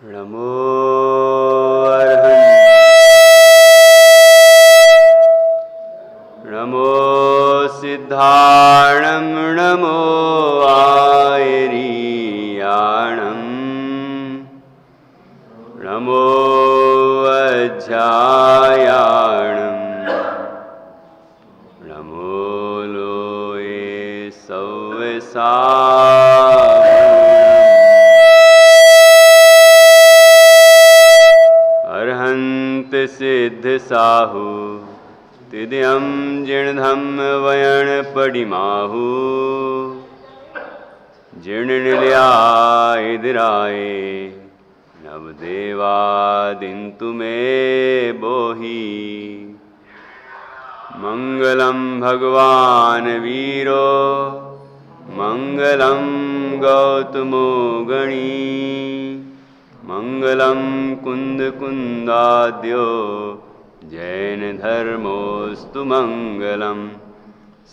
नमो अर्हन् नमो सिद्धार्णं नमो आयरीयाणं नमो वज्रायाणं नमो लोये सव्यसा अर्हन्त सिद्ध साहु तिद्यं जीर्णधम वयण पडिमाहु जीर्णनिलयाय नवदेवादिन्तु मे बोहि मंगलम भगवान वीरो मंगलम गौतमो गणी मंगलम कुंद कुंदाद्यो जैन धर्मोस्तु मंगलम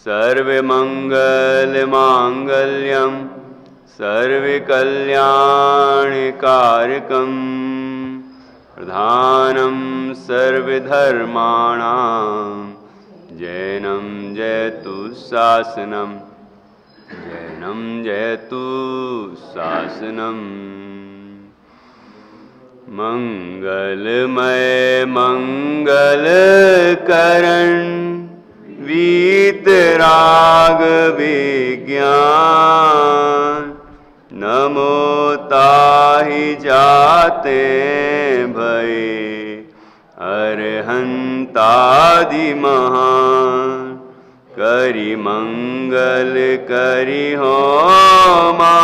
सर्वमंगल मांगल्यम सर्वकल्याणकारकम प्रधानम सर्वधर्माणां जैनम जयतु शासनम जैनम जयतु शासनम मंगलमय मंगलकरण वीतराग विज्ञान नमो ताहि जाते भय अरहंतादि महान करि मंगल करि होमा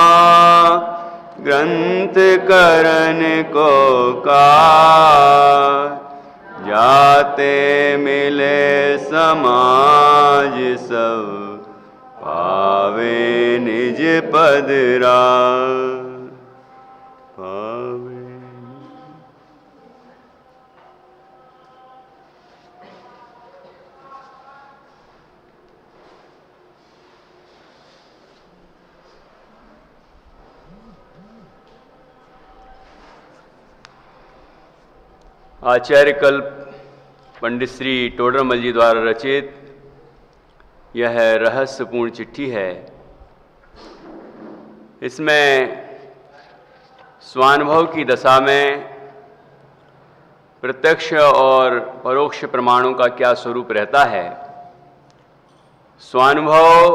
ग्रंथ करण को कार जाते मिले समाज सब पावे निज पद राज पावे। आचार्य कल्प पंडित श्री टोडरमल जी द्वारा रचित यह रहस्यपूर्ण चिट्ठी है। इसमें स्वानुभव की दशा में प्रत्यक्ष और परोक्ष प्रमाणों का क्या स्वरूप रहता है, स्वानुभव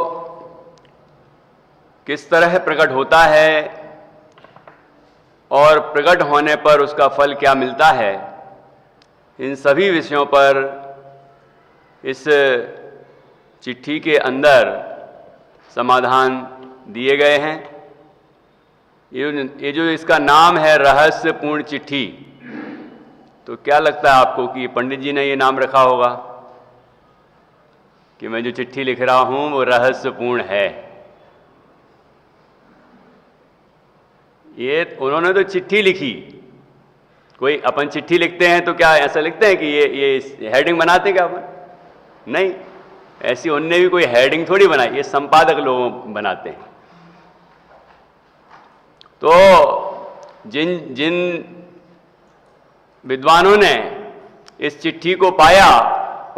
किस तरह प्रकट होता है और प्रकट होने पर उसका फल क्या मिलता है, इन सभी विषयों पर इस चिट्ठी के अंदर समाधान दिए गए हैं। ये जो इसका नाम है रहस्यपूर्ण चिट्ठी, तो क्या लगता है आपको कि पंडित जी ने ये नाम रखा होगा कि मैं जो चिट्ठी लिख रहा हूं वो रहस्यपूर्ण है? ये उन्होंने तो चिट्ठी लिखी। कोई अपन चिट्ठी लिखते हैं तो क्या ऐसा लिखते हैं कि ये हेडिंग बनाते क्या अपन? नहीं, ऐसी उनने भी कोई हेडिंग थोड़ी बनाई, ये संपादक लोग बनाते हैं। तो जिन विद्वानों ने इस चिट्ठी को पाया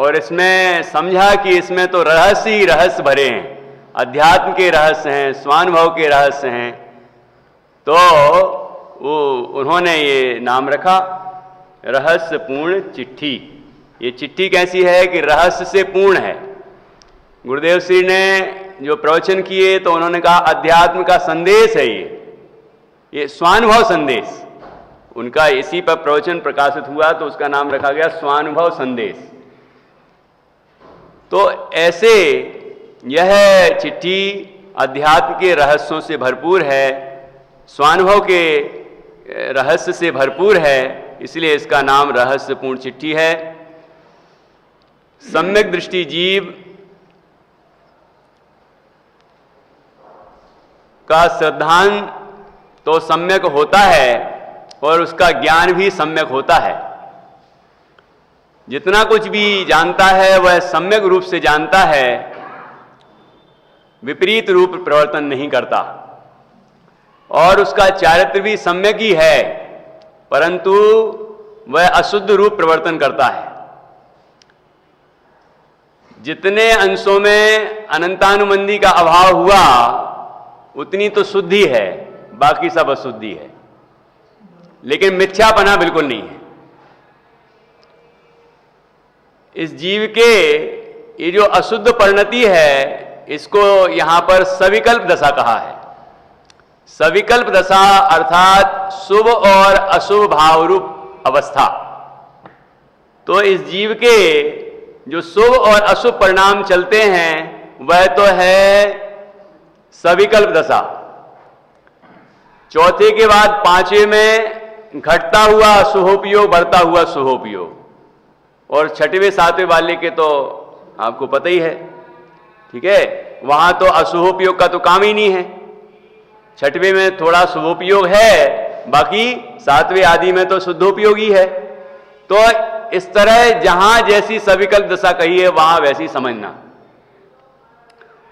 और इसमें समझा कि इसमें तो रहस्य ही रहस्य भरे हैं, अध्यात्म के रहस्य हैं, स्वानुभव के रहस्य हैं, तो उन्होंने ये नाम रखा रहस्यपूर्ण चिट्ठी। ये चिट्ठी कैसी है कि रहस्य से पूर्ण है। गुरुदेव श्री ने जो प्रवचन किए तो उन्होंने कहा अध्यात्म का संदेश है ये स्वानुभव संदेश। उनका इसी पर प्रवचन प्रकाशित हुआ तो उसका नाम रखा गया स्वानुभव संदेश। तो ऐसे यह चिट्ठी अध्यात्म के रहस्यों से भरपूर है, स्वानुभव के रहस्य से भरपूर है, इसलिए इसका नाम रहस्यपूर्ण चिट्ठी है। सम्यक दृष्टि जीव का श्रद्धान तो सम्यक होता है और उसका ज्ञान भी सम्यक होता है। जितना कुछ भी जानता है वह सम्यक रूप से जानता है, विपरीत रूप प्रवर्तन नहीं करता, और उसका चारित्र भी सम्यक ही है, परंतु वह अशुद्ध रूप प्रवर्तन करता है। जितने अंशों में अनंतानुबंधी का अभाव हुआ उतनी तो शुद्धि है, बाकी सब अशुद्धि है, लेकिन मिथ्यापना बिल्कुल नहीं है। इस जीव के ये जो अशुद्ध परिणति है, इसको यहां पर सविकल्प दशा कहा है। सविकल्प दशा अर्थात शुभ और अशुभ भाव रूप अवस्था। तो इस जीव के जो शुभ और अशुभ परिणाम चलते हैं वह तो है सविकल्प दशा। चौथे के बाद पांचवें में घटता हुआ शुभोपयोग, बढ़ता हुआ शुभोपयोग, और छठवें सातवें वाले के तो आपको पता ही है, ठीक है, वहां तो अशुभोपयोग का तो काम ही नहीं है। छठवें में थोड़ा शुभोपयोग है, बाकी सातवें आदि में तो शुद्धोपयोग ही है। तो इस तरह जहां जैसी सविकल्प दशा कही है वहां वैसी समझना।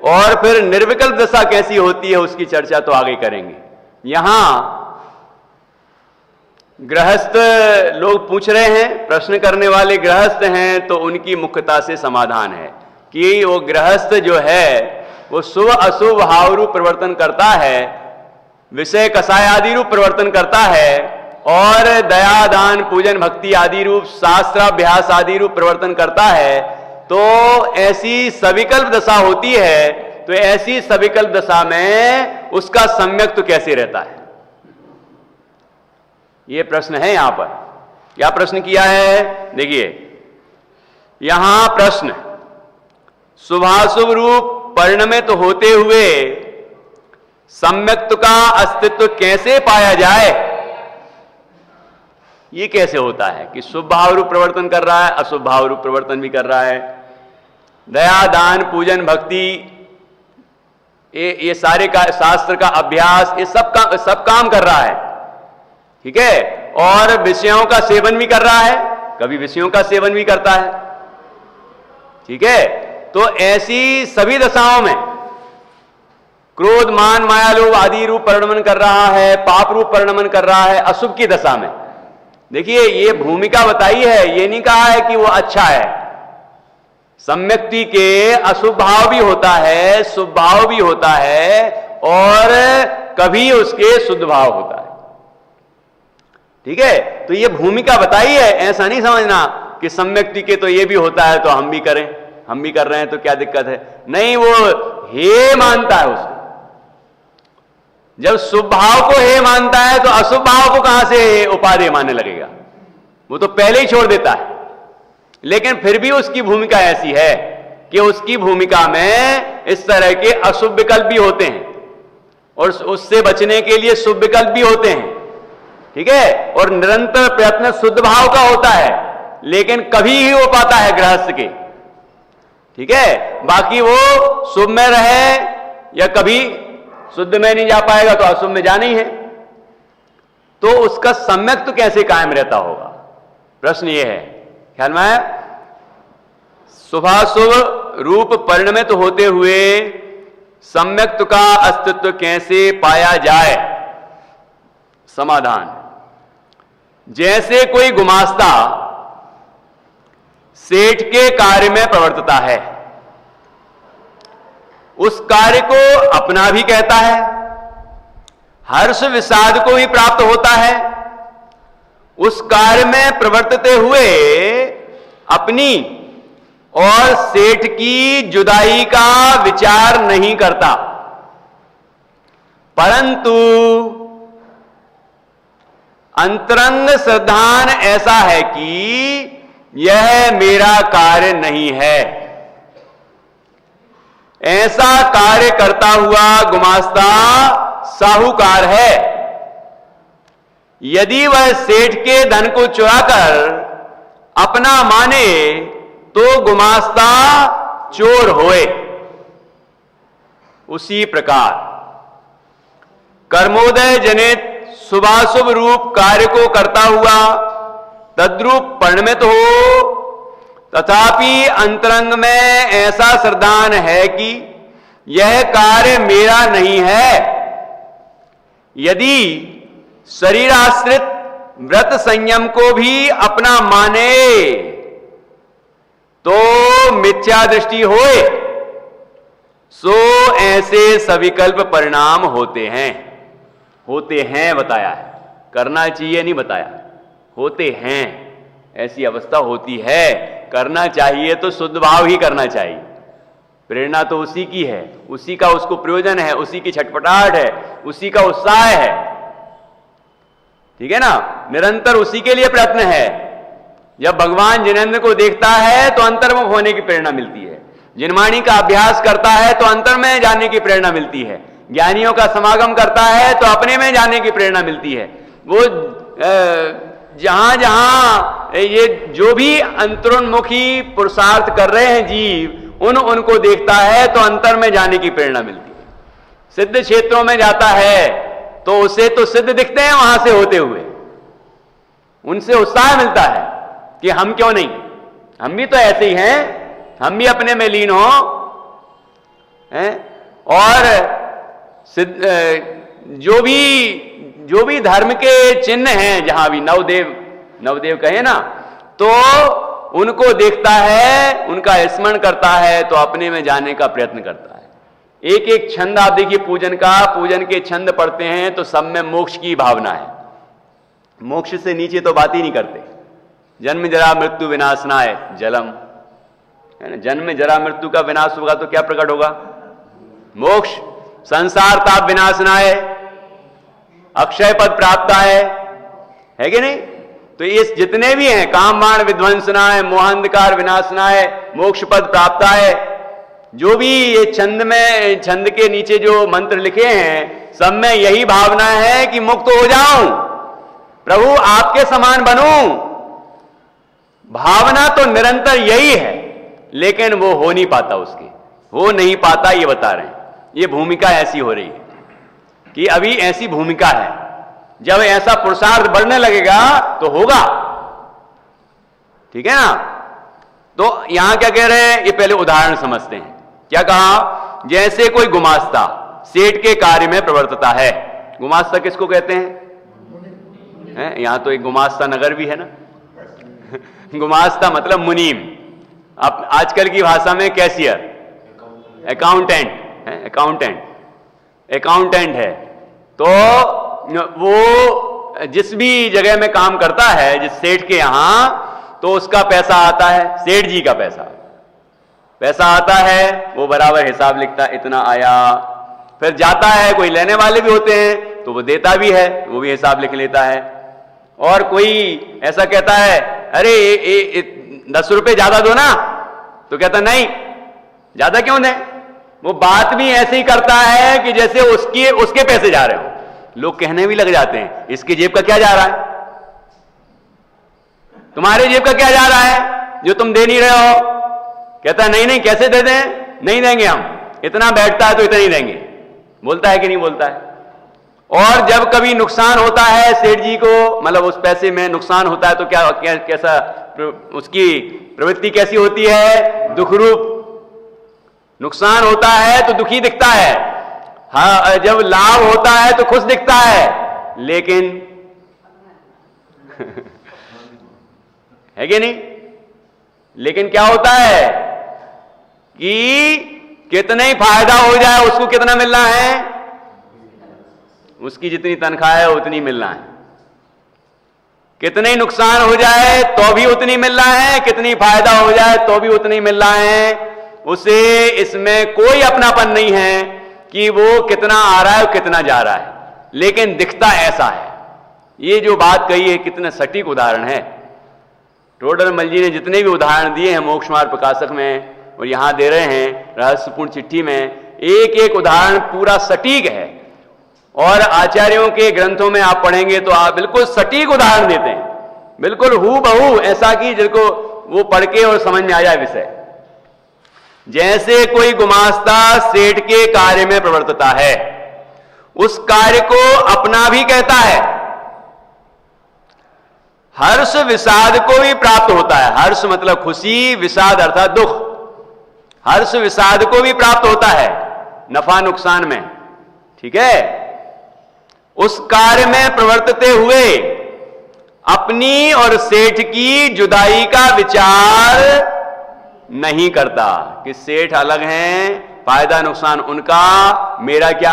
और फिर निर्विकल्प दशा कैसी होती है उसकी चर्चा तो आगे करेंगे। यहां गृहस्थ लोग पूछ रहे हैं, प्रश्न करने वाले गृहस्थ हैं, तो उनकी मुख्यता से समाधान है कि वो गृहस्थ जो है वो शुभ अशुभ भाव रूप परिवर्तन करता है, विषय कषाय आदि रूप परिवर्तन करता है, और दया दान पूजन भक्ति आदि रूप शास्त्राभ्यास आदि रूप परिवर्तन करता है। तो ऐसी सविकल्प दशा होती है, तो ऐसी सविकल्प दशा में उसका सम्यक तो कैसे रहता है, ये प्रश्न है। यहां पर क्या प्रश्न किया है, देखिए यहां प्रश्न शुभाशुभ रूप परिणमित होते हुए सम्यक्त्व का अस्तित्व कैसे पाया जाए। ये कैसे होता है कि शुभ भाव रूप प्रवर्तन कर रहा है, अशुभ भाव रूप प्रवर्तन भी कर रहा है, दया दान पूजन भक्ति ये सारे का शास्त्र का अभ्यास, ये सब काम कर रहा है, ठीक है, और विषयों का सेवन भी कर रहा है, कभी विषयों का सेवन भी करता है, ठीक है। तो ऐसी सभी दशाओं में क्रोध मान माया लोभ आदि रूप परिणमन कर रहा है, पाप रूप परिणमन कर रहा है अशुभ की दशा में। देखिए ये भूमिका बताई है, ये नहीं कहा है कि वो अच्छा है। सम्यक्ति के अशुभ भाव भी होता है, शुभ भाव भी होता है, और कभी उसके शुद्ध भाव होता है, ठीक है। तो ये भूमिका बताई है, ऐसा नहीं समझना कि सम्यक्ति के तो ये भी होता है तो हम भी करें, हम भी कर रहे हैं तो क्या दिक्कत है। नहीं, वो हे मानता है उसको। जब शुभ भाव को हे मानता है तो अशुभ भाव को कहां से उपादेय मानने लगेगा, वो तो पहले ही छोड़ देता है। लेकिन फिर भी उसकी भूमिका ऐसी है कि उसकी भूमिका में इस तरह के अशुभ विकल्प भी होते हैं, और उससे बचने के लिए शुभ विकल्प भी होते हैं, ठीक है। और निरंतर प्रयत्न शुद्ध भाव का होता है, लेकिन कभी ही हो पाता है गृहस्थ के, ठीक है। बाकी वो शुभ में रहे या कभी शुद्ध में नहीं जा पाएगा तो अशुभ में जाना ही है। तो उसका सम्यक तो कैसे कायम रहता होगा, प्रश्न ये है। ख्याल में आया? शुभाशुभ रूप परिणमित होते हुए सम्यक्त्व का अस्तित्व कैसे पाया जाए। समाधान, जैसे कोई गुमास्ता सेठ के कार्य में प्रवर्तता है, उस कार्य को अपना भी कहता है, हर्ष विषाद को भी प्राप्त होता है, उस कार्य में प्रवर्तते हुए अपनी और सेठ की जुदाई का विचार नहीं करता, परंतु अंतरंग श्रद्धान ऐसा है कि यह मेरा कार्य नहीं है। ऐसा कार्य करता हुआ गुमास्ता साहूकार है। यदि वह सेठ के धन को चुराकर अपना माने तो गुमास्ता चोर होए। उसी प्रकार कर्मोदय जनित शुभाशुभ रूप कार्य को करता हुआ तद्रूप परिणमित हो, तथापि अंतरंग में ऐसा श्रद्धान है कि यह कार्य मेरा नहीं है। यदि शरीराश्रित व्रत संयम को भी अपना माने तो मिथ्या दृष्टि होए, सो ऐसे सविकल्प परिणाम होते हैं बताया है, करना चाहिए नहीं बताया, होते हैं, ऐसी अवस्था होती है। करना चाहिए तो शुद्ध भाव ही करना चाहिए, प्रेरणा तो उसी की है, उसी का उसको प्रयोजन है, उसी की छटपटाहट है, उसी का उत्साह है, ठीक है ना, निरंतर उसी के लिए प्रयत्न है। जब भगवान जिनेंद्र को देखता है तो अंतर्मुख होने की प्रेरणा मिलती है, जिनवाणी का अभ्यास करता है तो अंतर में जाने की प्रेरणा मिलती है, ज्ञानियों का समागम करता है तो अपने में जाने की प्रेरणा मिलती है। वो जहां जहां ये जो भी अंतरोन्मुखी पुरुषार्थ कर रहे हैं जीव, उनको देखता है तो अंतर में जाने की प्रेरणा मिलती है। सिद्ध क्षेत्रों में जाता है तो उसे तो सिद्ध दिखते हैं वहां से होते हुए, उनसे उत्साह मिलता है कि हम क्यों नहीं, हम भी तो ऐसे ही हैं, हम भी अपने में लीन हो हैं। और जो भी धर्म के चिन्ह हैं, जहां भी नवदेव कहे ना, तो उनको देखता है, उनका स्मरण करता है तो अपने में जाने का प्रयत्न करता है। एक एक छंद आप देखिए, पूजन के छंद पढ़ते हैं तो सब में मोक्ष की भावना है, मोक्ष से नीचे तो बात ही नहीं करते। जन्म जरा मृत्यु विनाशनाय जलम, है ना, जन्म जरा मृत्यु का विनाश होगा तो क्या प्रकट होगा? मोक्ष। संसार ताप विनाशनाय अक्षय पद प्राप्त है कि नहीं? तो ये जितने भी हैं, काम बाण विध्वंसनाय, मोहांधकार विनाशनाय, मोक्ष पद प्राप्त है, जो भी ये छंद के नीचे जो मंत्र लिखे हैं, सब में यही भावना है कि मुक्त हो जाऊं, प्रभु आपके समान बनूं। भावना तो निरंतर यही है, लेकिन वो हो नहीं पाता, हो नहीं पाता, ये बता रहे हैं। ये भूमिका ऐसी हो रही है कि अभी ऐसी भूमिका है, जब ऐसा पुरुषार्थ बढ़ने लगेगा तो होगा, ठीक है ना। तो यहां क्या कह रहे हैं, ये पहले उदाहरण समझते हैं। क्या कहा? जैसे कोई गुमास्ता सेठ के कार्य में प्रवर्तता है। गुमास्ता किसको कहते हैं? यहां तो एक गुमास्ता नगर भी है ना। गुमास्ता मतलब मुनीम, अब आजकल की भाषा में कैशियर, अकाउंटेंट है। तो वो जिस भी जगह में काम करता है, जिस सेठ के यहां, तो उसका पैसा आता है, सेठ जी का पैसा आता है, वो बराबर हिसाब लिखता है, इतना आया। फिर जाता है, कोई लेने वाले भी होते हैं तो वो देता भी है, वो भी हिसाब लिख लेता है। और कोई ऐसा कहता है, अरे 10 रुपए ज्यादा दो ना, तो कहता नहीं, ज्यादा क्यों दें? वो बात भी ऐसे ही करता है कि जैसे उसके पैसे जा रहे हो। लोग कहने भी लग जाते हैं, इसकी जेब का क्या जा रहा है, तुम्हारे जेब का क्या जा रहा है जो तुम दे नहीं रहे हो? कहता है नहीं कैसे दे दें, नहीं देंगे हम, इतना बैठता है तो इतना ही देंगे। बोलता है कि नहीं बोलता है? और जब कभी नुकसान होता है सेठ जी को, मतलब उस पैसे में नुकसान होता है, तो कैसा उसकी प्रवृत्ति कैसी होती है? दुखरूप। नुकसान होता है तो दुखी दिखता है, हाँ, जब लाभ होता है तो खुश दिखता है, लेकिन है कि नहीं? लेकिन क्या होता है कि कितना ही फायदा हो जाए, उसको कितना मिलना है? उसकी जितनी तनख्वाह है उतनी मिलना है। कितने ही नुकसान हो जाए तो भी उतनी मिल रहा है, कितनी फायदा हो जाए तो भी उतनी मिल रहा है। उसे इसमें कोई अपनापन नहीं है कि वो कितना आ रहा है और कितना जा रहा है, लेकिन दिखता ऐसा है। ये जो बात कही है कितना सटीक उदाहरण है। टोडरमल जी ने जितने भी उदाहरण दिए हैं मोक्ष मार्ग प्रकाशक में और यहां दे रहे हैं रहस्यपूर्ण चिट्ठी में, एक एक उदाहरण पूरा सटीक है। और आचार्यों के ग्रंथों में आप पढ़ेंगे तो आप बिल्कुल सटीक उदाहरण देते हैं, बिल्कुल हूबहू ऐसा कि जिनको वो पढ़ के और समझ में आ जाए विषय। जैसे कोई गुमास्ता सेठ के कार्य में प्रवर्तता है, उस कार्य को अपना भी कहता है, हर्ष विषाद को भी प्राप्त होता है। हर्ष मतलब खुशी, विषाद अर्थात दुख। हर्ष विषाद को भी प्राप्त होता है नफा नुकसान में, ठीक है। उस कार्य में प्रवर्तते हुए अपनी और सेठ की जुदाई का विचार नहीं करता कि सेठ अलग हैं, फायदा नुकसान उनका, मेरा क्या,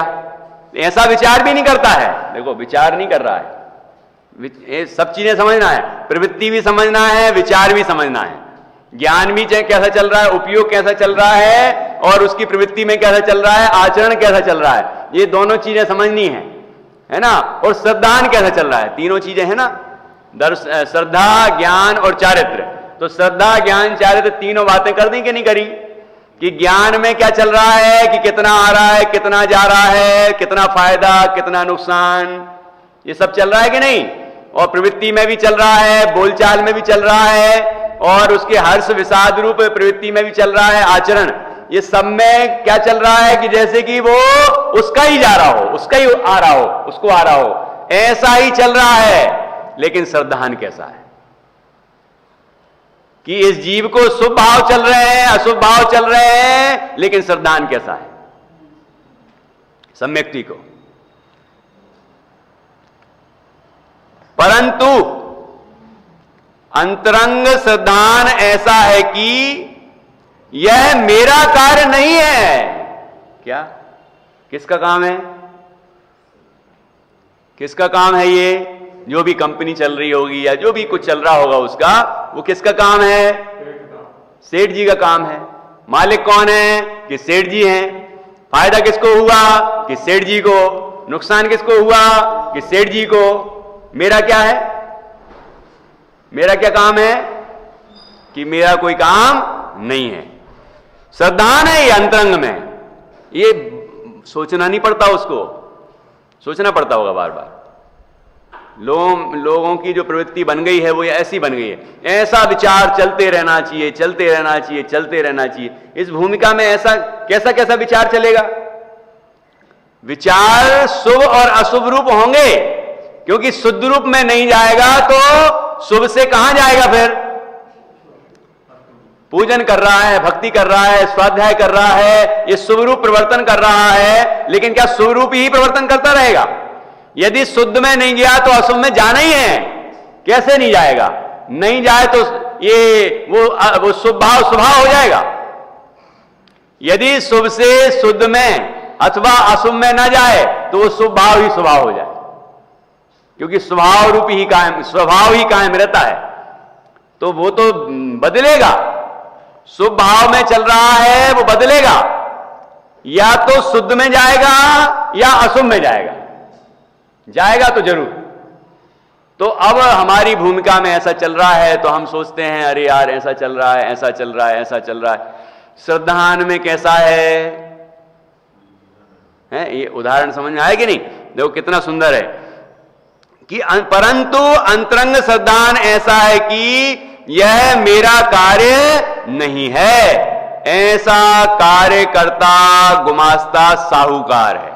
ऐसा विचार भी नहीं करता है। देखो, विचार नहीं कर रहा है, ये सब चीजें समझना है, प्रवृत्ति भी समझना है, विचार भी समझना है, ज्ञान भी कैसा चल रहा है, उपयोग कैसा चल रहा है, और उसकी प्रवृत्ति में कैसा चल रहा है, आचरण कैसा चल रहा है, ये दोनों चीजें समझनी है ना। और श्रद्धान कैसा चल रहा है, तीनों चीजें है ना, श्रद्धा, ज्ञान और चारित्र। तो श्रद्धा, ज्ञान, चारित्र तीनों बातें कर दी कि नहीं करी, कि ज्ञान में क्या चल रहा है, कि कितना आ रहा है, कितना जा रहा है, कितना फायदा, कितना नुकसान, ये सब चल रहा है कि नहीं। और प्रवृत्ति में भी चल रहा है, बोलचाल में भी चल रहा है, और उसके हर्ष विषाद रूप प्रवृत्ति में भी चल रहा है, आचरण, ये सब में क्या चल रहा है कि जैसे कि वो उसका ही जा रहा हो, उसका ही आ रहा हो, उसको आ रहा हो, ऐसा ही चल रहा है। लेकिन श्रद्धान कैसा है कि इस जीव को शुभ भाव चल रहे हैं, अशुभ भाव चल रहे हैं, लेकिन श्रद्धान कैसा है, सम्यक्ति को। परंतु अंतरंग श्रद्धान ऐसा है कि यह मेरा कार्य नहीं है। क्या, किसका काम है, किसका काम है ये, जो भी कंपनी चल रही होगी या जो भी कुछ चल रहा होगा उसका, वो किसका काम है, सेठ जी का काम है। मालिक कौन है, कि सेठ जी हैं। फायदा किसको हुआ, कि सेठ जी को। नुकसान किसको हुआ, कि सेठ जी को। मेरा क्या है, मेरा क्या काम है, कि मेरा कोई काम नहीं है। श्रद्धान है ये अंतरंग में, ये सोचना नहीं पड़ता, उसको सोचना पड़ता होगा बार बार। लोगों की जो प्रवृत्ति बन गई है वो ऐसी बन गई है, ऐसा विचार चलते रहना चाहिए, चलते रहना चाहिए, चलते रहना चाहिए। इस भूमिका में ऐसा कैसा कैसा विचार चलेगा, विचार शुभ और अशुभ रूप होंगे, क्योंकि शुद्ध रूप में नहीं जाएगा तो शुभ से कहां जाएगा फिर। पूजन कर रहा है, भक्ति कर रहा है, स्वाध्याय कर रहा है, ये शुभ रूप प्रवर्तन कर रहा है, लेकिन क्या शुभ रूप ही प्रवर्तन करता रहेगा। यदि शुद्ध में नहीं गया तो अशुभ में जाना ही है, कैसे नहीं जाएगा, नहीं जाए तो ये वो शुभ भाव स्वभाव हो जाएगा। यदि शुभ से शुद्ध में अथवा अशुभ में ना जाए तो वो शुभ भाव ही स्वभाव हो जाए, क्योंकि स्वभाव रूप ही कायम, स्वभाव ही कायम रहता है, तो वो तो बदलेगा। शुभ भाव में चल रहा है वो बदलेगा, या तो शुद्ध में जाएगा या अशुभ में जाएगा, जाएगा तो जरूर। तो अब हमारी भूमिका में ऐसा चल रहा है तो हम सोचते हैं अरे यार ऐसा चल रहा है, ऐसा चल रहा है, ऐसा चल रहा है। श्रद्धान में कैसा है, ये उदाहरण समझ में आया कि नहीं। देखो कितना सुंदर है कि परंतु अंतरंग श्रद्धान ऐसा है कि यह मेरा कार्य नहीं है, ऐसा कार्य करता गुमास्ता साहूकार है,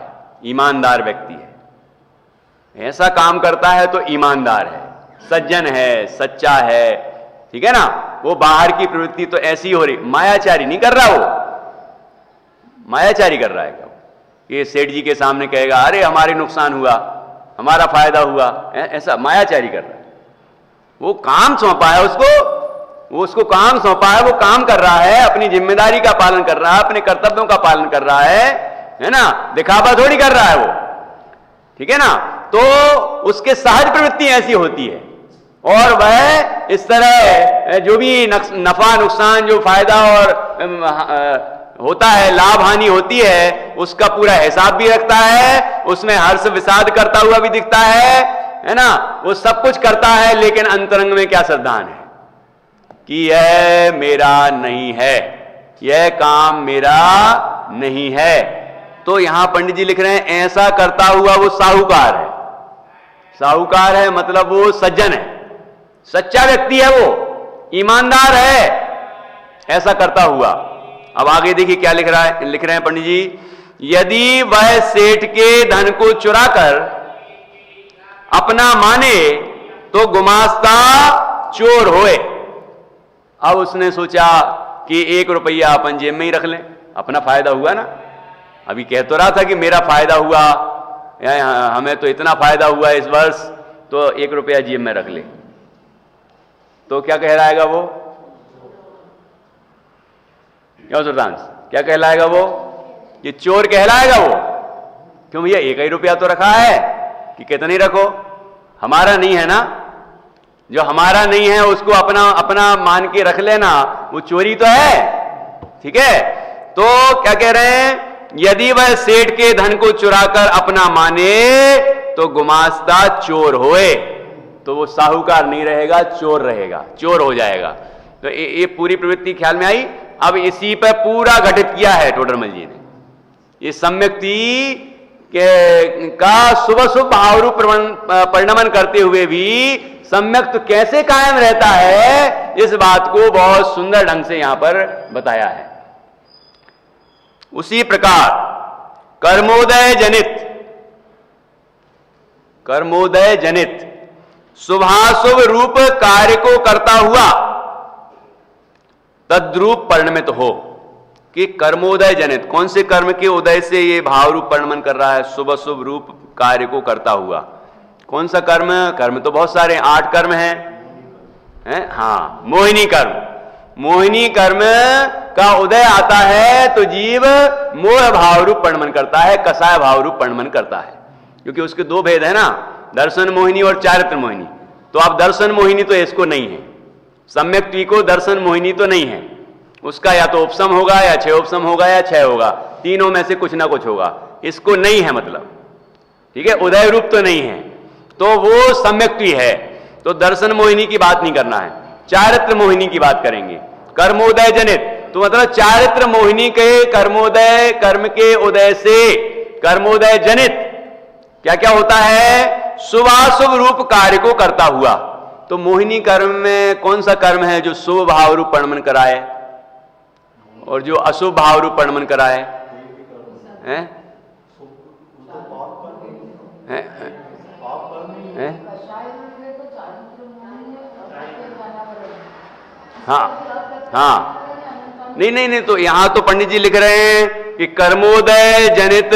ईमानदार व्यक्ति है। ऐसा काम करता है तो ईमानदार है, सज्जन है, सच्चा है, ठीक है ना। वो बाहर की प्रवृत्ति तो ऐसी हो रही, मायाचारी नहीं कर रहा, वो मायाचारी कर रहा है क्या, ये सेठ जी के सामने कहेगा अरे हमारे नुकसान हुआ, हमारा फायदा हुआ, ऐसा मायाचारी कर रहा है। वो काम सौंपा है उसको, वो उसको काम सौंपा है, वो काम कर रहा है, अपनी जिम्मेदारी का पालन कर रहा है, अपने कर्तव्यों का पालन कर रहा है ना, दिखावा थोड़ी कर रहा है वो, ठीक है ना। तो उसके सहज प्रवृत्ति ऐसी होती है, और वह इस तरह जो भी नफा नुकसान, जो फायदा और होता है, लाभ हानि होती है, उसका पूरा हिसाब भी रखता है, उसमें हर्ष विषाद करता हुआ भी दिखता है ना, वो सब कुछ करता है। लेकिन अंतरंग में क्या श्रद्धान है कि यह मेरा नहीं है, यह काम मेरा नहीं है। तो यहां पंडित जी लिख रहे हैं ऐसा करता हुआ वो साहूकार है। साहूकार है मतलब वो सज्जन है, सच्चा व्यक्ति है, वो ईमानदार है, ऐसा करता हुआ। अब आगे देखिए क्या लिख रहे हैं पंडित जी, यदि वह सेठ के धन को चुराकर अपना माने तो गुमास्ता चोर होए। अब उसने सोचा कि 1 रुपया अपन जेब में ही रख लें, अपना फायदा हुआ ना। अभी कह तो रहा था कि मेरा फायदा हुआ, हमें तो इतना फायदा हुआ इस वर्ष, तो 1 रुपया जेब में रख ले, तो क्या कहलाएगा वो? क्यों सुल्तान, क्या कहलाएगा वो? ये चोर कहलाएगा वो। क्यों भैया, 1 ही रुपया तो रखा है कि कितनी रखो, हमारा नहीं है ना। जो हमारा नहीं है उसको अपना अपना मान के रख लेना, वो चोरी तो है। ठीक है, तो क्या कह रहे हैं, यदि वह सेठ के धन को चुराकर अपना माने तो गुमास्ता चोर होए, तो वो साहूकार नहीं रहेगा, चोर रहेगा, चोर हो जाएगा। तो ये पूरी प्रवृत्ति ख्याल में आई। अब इसी पर पूरा घटित किया है टोडरमल जी ने। ये सम्यक्ति का शुभ शुभ भाव रूप परिणमन करते हुए भी सम्यक तो कैसे कायम रहता है, इस बात को बहुत सुंदर ढंग से यहां पर बताया है। उसी प्रकार कर्मोदय जनित शुभाशुभ रूप कार्य को करता हुआ तद्रूप परिणमित हो, कि कर्मोदय जनित, कौन से कर्म के उदय से ये भाव रूप परिणमन कर रहा है? शुभ शुभ रूप कार्य को करता हुआ। कौन सा कर्म? कर्म तो बहुत सारे, 8 कर्म हैं। हाँ, मोहिनी कर्म का उदय आता है तो जीव मोह भाव रूप परिणमन करता है, कसाय भाव रूप परिणमन करता है। क्योंकि उसके 2 भेद है ना, दर्शन मोहिनी और चारित्र मोहिनी। तो अब दर्शन मोहिनी तो इसको नहीं है, सम्यक द्विको दर्शन मोहिनी तो नहीं है, उसका या तो उपसम होगा या क्षयोपसम होगा या क्षय होगा, तीनों में से कुछ ना कुछ होगा, इसको नहीं है मतलब। ठीक है, उदय रूप तो नहीं है, तो वो सम्यक्ति है। तो दर्शन मोहिनी की बात नहीं करना है, चारित्र मोहिनी की बात करेंगे। कर्मोदय जनित तो मतलब चारित्र मोहिनी के कर्मोदय, कर्म के उदय से कर्मोदय जनित क्या क्या होता है? शुभाशुभ रूप कार्य को करता हुआ। तो मोहिनी कर्म में कौन सा कर्म है जो शुभ भाव रूप परिणमन कराए और जो अशुभ भाव रूप परिणमन कराए? हैं? हाँ, नहीं, तो यहां तो पंडित जी लिख रहे हैं कि कर्मोदय जनित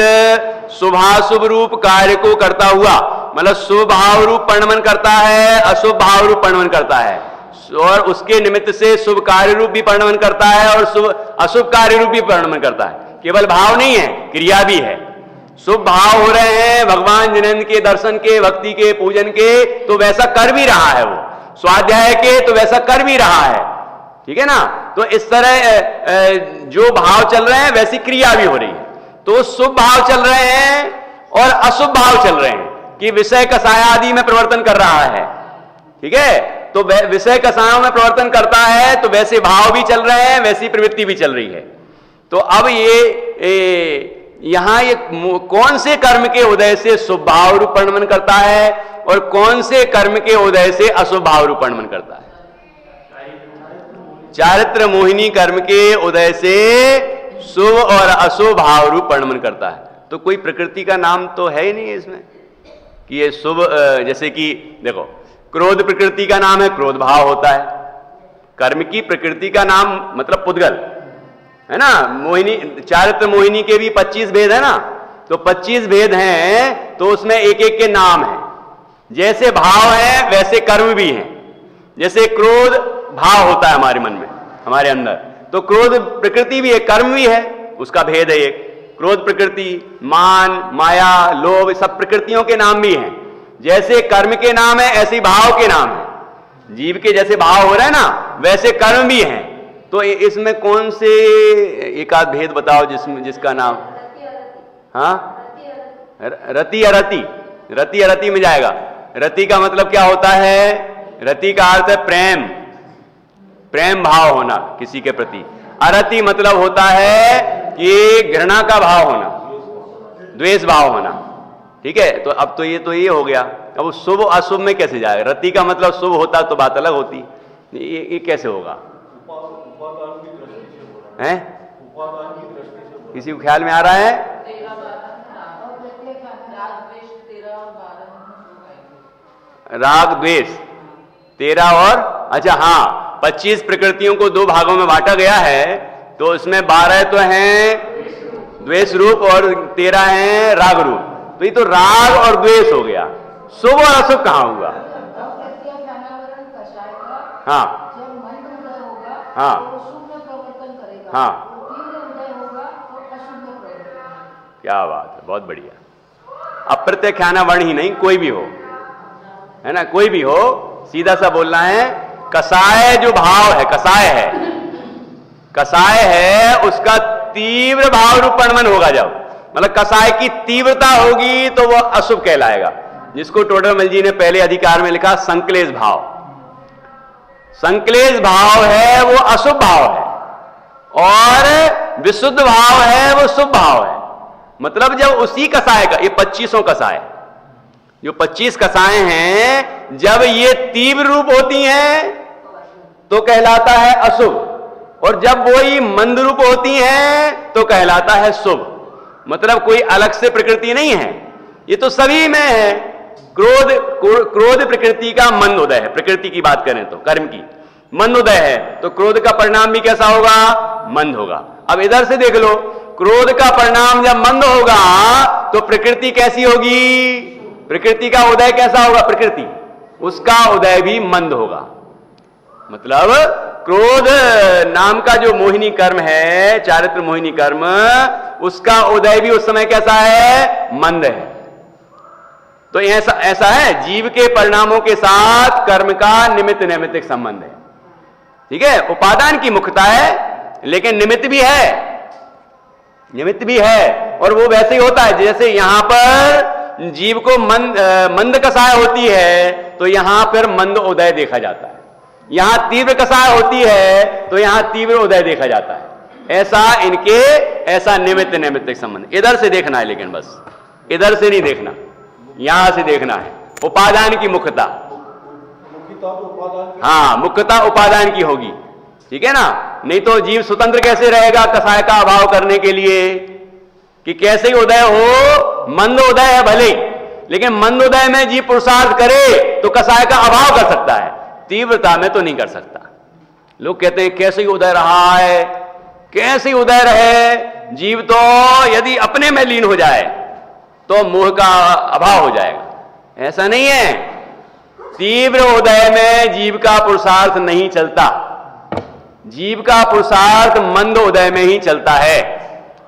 शुभाशुभ रूप कार्य को करता हुआ, मतलब शुभ भाव रूप परिणमन करता है, अशुभ भाव रूप परिणमन करता है, और उसके निमित्त से शुभ कार्य रूप भी परिणमन करता है और शुभ अशुभ कार्य रूप भी परिणमन करता है। केवल भाव नहीं है, क्रिया भी है। शुभ भाव हो रहे हैं भगवान जिनेंद्र के दर्शन के, भक्ति के, पूजन के, तो वैसा कर भी रहा है वो, स्वाध्याय के तो वैसा कर भी रहा है। ठीक है ना, तो इस तरह जो भाव चल रहे हैं वैसी क्रिया भी हो रही है। तो शुभ भाव चल रहे हैं और अशुभ भाव चल रहे हैं कि विषय कसाय आदि में प्रवर्तन कर रहा है। ठीक है, तो विषय कसायों में प्रवर्तन करता है तो वैसे भाव भी चल रहे हैं, वैसी प्रवृत्ति भी चल रही है। तो अब यहां ये कौन से कर्म के उदय से शुभ भाव रूप परिणमन करता है और कौन से कर्म के उदय से अशुभ भाव रूप परिणमन करता है? चारित्र मोहिनी कर्म के उदय से शुभ और अशुभ भाव रूप परिणमन करता है। तो कोई प्रकृति का नाम तो है ही नहीं इसमें कि ये शुभ, जैसे कि देखो क्रोध प्रकृति का नाम है, क्रोध भाव होता है। कर्म की प्रकृति का नाम मतलब पुद्गल है ना। मोहिनी, चारित्र मोहिनी के भी 25 भेद है ना, तो 25 भेद हैं तो उसमें एक एक के नाम है। जैसे भाव है वैसे कर्म भी हैं। जैसे क्रोध भाव होता है हमारे मन में, हमारे अंदर, तो क्रोध प्रकृति भी है, कर्म भी है, उसका भेद है एक। क्रोध प्रकृति, मान, माया, लोभ, सब प्रकृतियों के नाम भी हैं। जैसे कर्म के नाम है ऐसे भाव के नाम है। जीव के जैसे भाव हो रहे हैं ना वैसे कर्म भी हैं। तो इसमें कौन से एक आध भेद बताओ जिसमें जिसका नाम? हाँ, रति अरति, रति अरति में जाएगा। रति का मतलब क्या होता है? रति का अर्थ है प्रेम, प्रेम भाव होना किसी के प्रति। अरति मतलब होता है कि घृणा का भाव होना, द्वेष भाव होना। ठीक है, तो अब तो ये हो गया। अब शुभ अशुभ में कैसे जाएगा? रति का मतलब शुभ होता तो बात अलग होती, ये कैसे होगा? हैं? किसी को ख्याल में आ रहा है? राग द्वेष 13 और अच्छा हाँ 25 प्रकृतियों को 2 भागों में बांटा गया है। तो इसमें 12 तो हैं द्वेष रूप और 13 हैं राग रूप। तो ये तो राग और द्वेष हो गया। शुभ और अशुभ कहां हुआ? हाँ जब मंद उदय होगा हाँ तो शुभ में प्रवर्तन करेगा, हाँ, तीव्र उदय होगा तो अशुभ में प्रवर्तन करेगा। क्या बात है, बहुत बढ़िया। अप्रत्याख्याना वर्ण ही नहीं, कोई भी हो, है ना, कोई भी हो, सीधा सा बोलना है। कसाय जो भाव है, कसाय है, कसाय है, उसका तीव्र भाव रूपणमन होगा जब, मतलब कसाय की तीव्रता होगी तो वह अशुभ कहलाएगा, जिसको टोडरमल जी ने पहले अधिकार में लिखा संक्लेश भाव। संक्लेश भाव है वो अशुभ भाव है, और विशुद्ध भाव है वो शुभ भाव है। मतलब जब उसी कसाय का, ये 25 कसाय, जो 25 कसाएं हैं, जब ये तीव्र रूप होती हैं तो कहलाता है अशुभ, और जब वही मंद रूप होती हैं तो कहलाता है शुभ। मतलब कोई अलग से प्रकृति नहीं है, ये तो सभी में है। क्रोध प्रकृति का मंद उदय है, प्रकृति की बात करें तो कर्म की मंद उदय है, तो क्रोध का परिणाम भी कैसा होगा, मंद होगा। अब इधर से देख लो, क्रोध का परिणाम जब मंद होगा तो प्रकृति कैसी होगी, प्रकृति का उदय कैसा होगा, प्रकृति उसका उदय भी मंद होगा। मतलब क्रोध नाम का जो मोहिनी कर्म है, चारित्र मोहिनी कर्म, उसका उदय भी उस समय कैसा है, मंद है। तो ऐसा है, जीव के परिणामों के साथ कर्म का निमित्त नैमित्तिक संबंध है। ठीक है, उपादान की मुख्यता है, लेकिन निमित्त भी है, निमित्त भी है, और वो वैसे ही होता है जैसे यहां पर जीव को मंद कसाय होती है तो यहां पर मंद उदय देखा जाता है, यहां तीव्र कसाय होती है तो यहां तीव्र उदय देखा जाता है। ऐसा इनके, ऐसा निमित्त नैमित्तिक संबंध। इधर से देखना है, लेकिन बस इधर से नहीं देखना, यहां से देखना है। उपादान की मुख्यता, हाँ, मुख्यता उपादान की होगी, ठीक है ना। नहीं तो जीव स्वतंत्र कैसे रहेगा कसाय का अभाव करने के लिए, कि कैसे ही उदय हो, मंद उदय है भले, लेकिन मंद उदय में जीव पुरुषार्थ करे तो कसाय का अभाव कर सकता है, तीव्रता में तो नहीं कर सकता। लोग कहते हैं कैसे ही उदय रहा है, कैसे ही उदय रहे, जीव तो यदि अपने में लीन हो जाए तो मोह का अभाव हो जाएगा। ऐसा नहीं है, तीव्र उदय में जीव का पुरुषार्थ नहीं चलता, जीव का पुरुषार्थ मंद उदय में ही चलता है।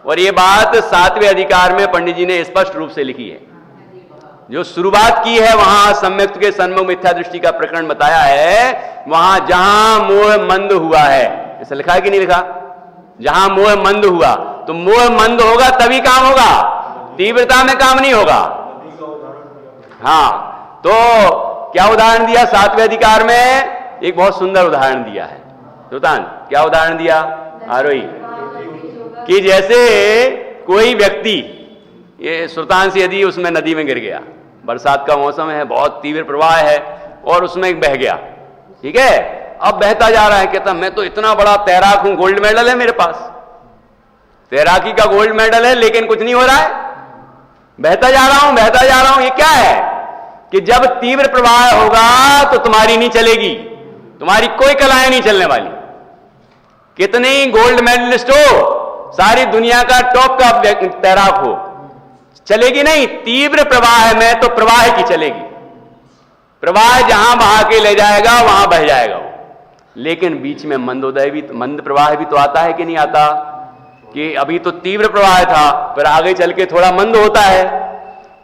और यह बात 7वें अधिकार में पंडित जी ने स्पष्ट रूप से लिखी है। जो शुरुआत की है वहां सम्यक्त के सन्मुख मिथ्या दृष्टि का प्रकरण बताया है, वहां जहां मोह मंद हुआ है, ऐसा लिखा है कि नहीं लिखा, जहां मोह मंद हुआ, तो मोह मंद होगा तभी काम होगा, तीव्रता में काम नहीं होगा। हाँ, तो क्या उदाहरण दिया 7वें अधिकार में, एक बहुत सुंदर उदाहरण दिया है। सुल्तान क्या उदाहरण दिया आरोही, कि जैसे कोई व्यक्ति, ये सुल्तान से यदि उसमें नदी में गिर गया, बरसात का मौसम है, बहुत तीव्र प्रवाह है, और उसमें बह गया, ठीक है, अब बहता जा रहा है, कहता मैं तो इतना बड़ा तैराक हूं, गोल्ड मेडल है मेरे पास, तैराकी का गोल्ड मेडल है, लेकिन कुछ नहीं हो रहा है, बहता जा रहा हूं, बहता जा रहा हूं। ये क्या है कि जब तीव्र प्रवाह होगा तो तुम्हारी नहीं चलेगी, तुम्हारी कोई कलाएं नहीं चलने वाली, कितने ही गोल्ड मेडलिस्ट हो, सारी दुनिया का टॉप का तैराक हो, चलेगी नहीं। तीव्र प्रवाह में तो प्रवाह की चलेगी, प्रवाह जहां बहा के ले जाएगा वहां बह जाएगा वो। लेकिन बीच में मंदोदय भी, मंद प्रवाह भी तो आता है कि नहीं आता, कि अभी तो तीव्र प्रवाह था, फिर आगे चल के थोड़ा मंद होता है।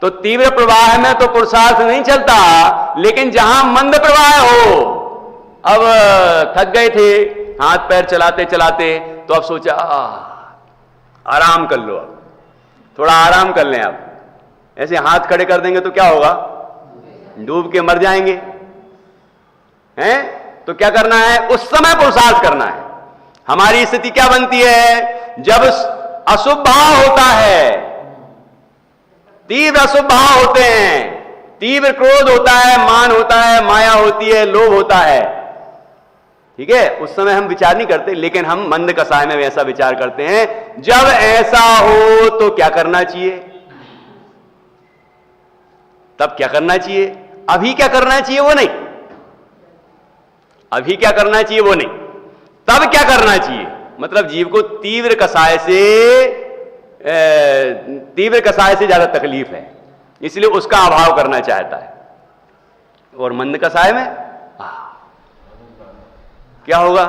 तो तीव्र प्रवाह में तो पुरुषार्थ नहीं चलता, लेकिन जहां मंद प्रवाह हो, अब थक गए थे हाथ पैर चलाते चलाते, तो अब सोचा आराम कर लो, अब थोड़ा आराम कर लें। अब ऐसे हाथ खड़े कर देंगे तो क्या होगा, डूब के मर जाएंगे, हैं? तो क्या करना है, उस समय पुरुषार्थ करना है। हमारी स्थिति क्या बनती है, जब अशुभ भाव होता है, तीव्र अशुभ भाव होते हैं, तीव्र क्रोध होता है, मान होता है, माया होती है, लोभ होता है, ठीक है, उस समय हम विचार नहीं करते, लेकिन हम मंद कसाय में ऐसा विचार करते हैं। जब ऐसा हो तो क्या करना चाहिए, तब क्या करना चाहिए, अभी क्या करना चाहिए वो नहीं, अभी क्या करना चाहिए वो नहीं, तब क्या करना चाहिए। मतलब जीव को तीव्र कसाय से ज्यादा तकलीफ है, इसलिए उसका अभाव करना चाहता है। और मंद कसाय में क्या होगा?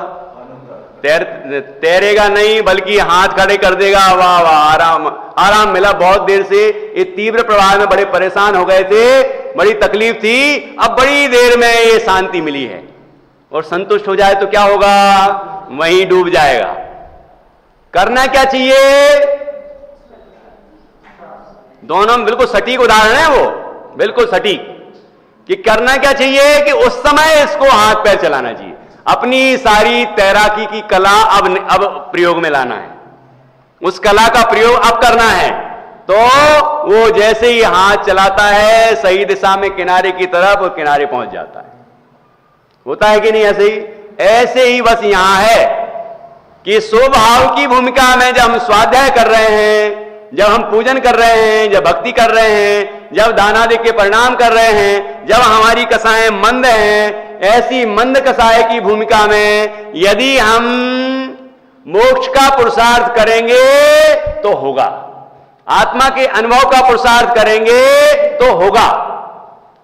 तैरेगा नहीं, बल्कि हाथ खड़े कर देगा। वाह वाह, आराम आराम मिला। बहुत देर से ये तीव्र प्रवाह में बड़े परेशान हो गए थे, बड़ी तकलीफ थी, अब बड़ी देर में ये शांति मिली है। और संतुष्ट हो जाए तो क्या होगा? वहीं डूब जाएगा। करना क्या चाहिए? दोनों बिल्कुल सटीक उदाहरण है वो, बिल्कुल सटीक, कि करना क्या चाहिए कि उस समय इसको हाथ पैर चलाना चाहिए। अपनी सारी तैराकी की कला अब प्रयोग में लाना है, उस कला का प्रयोग अब करना है। तो वो जैसे ही हाथ चलाता है सही दिशा में किनारे की तरफ, और किनारे पहुंच जाता है। होता है कि नहीं? ऐसे ही बस यहां है कि स्वभाव की भूमिका में जब हम स्वाध्याय कर रहे हैं, जब हम पूजन कर रहे हैं, जब भक्ति कर रहे हैं, जब दान आदि के परिणाम कर रहे हैं, जब हमारी कसाएं मंद हैं, ऐसी मंद कसाय की भूमिका में यदि हम मोक्ष का पुरुषार्थ करेंगे तो होगा, आत्मा के अनुभव का पुरुषार्थ करेंगे तो होगा।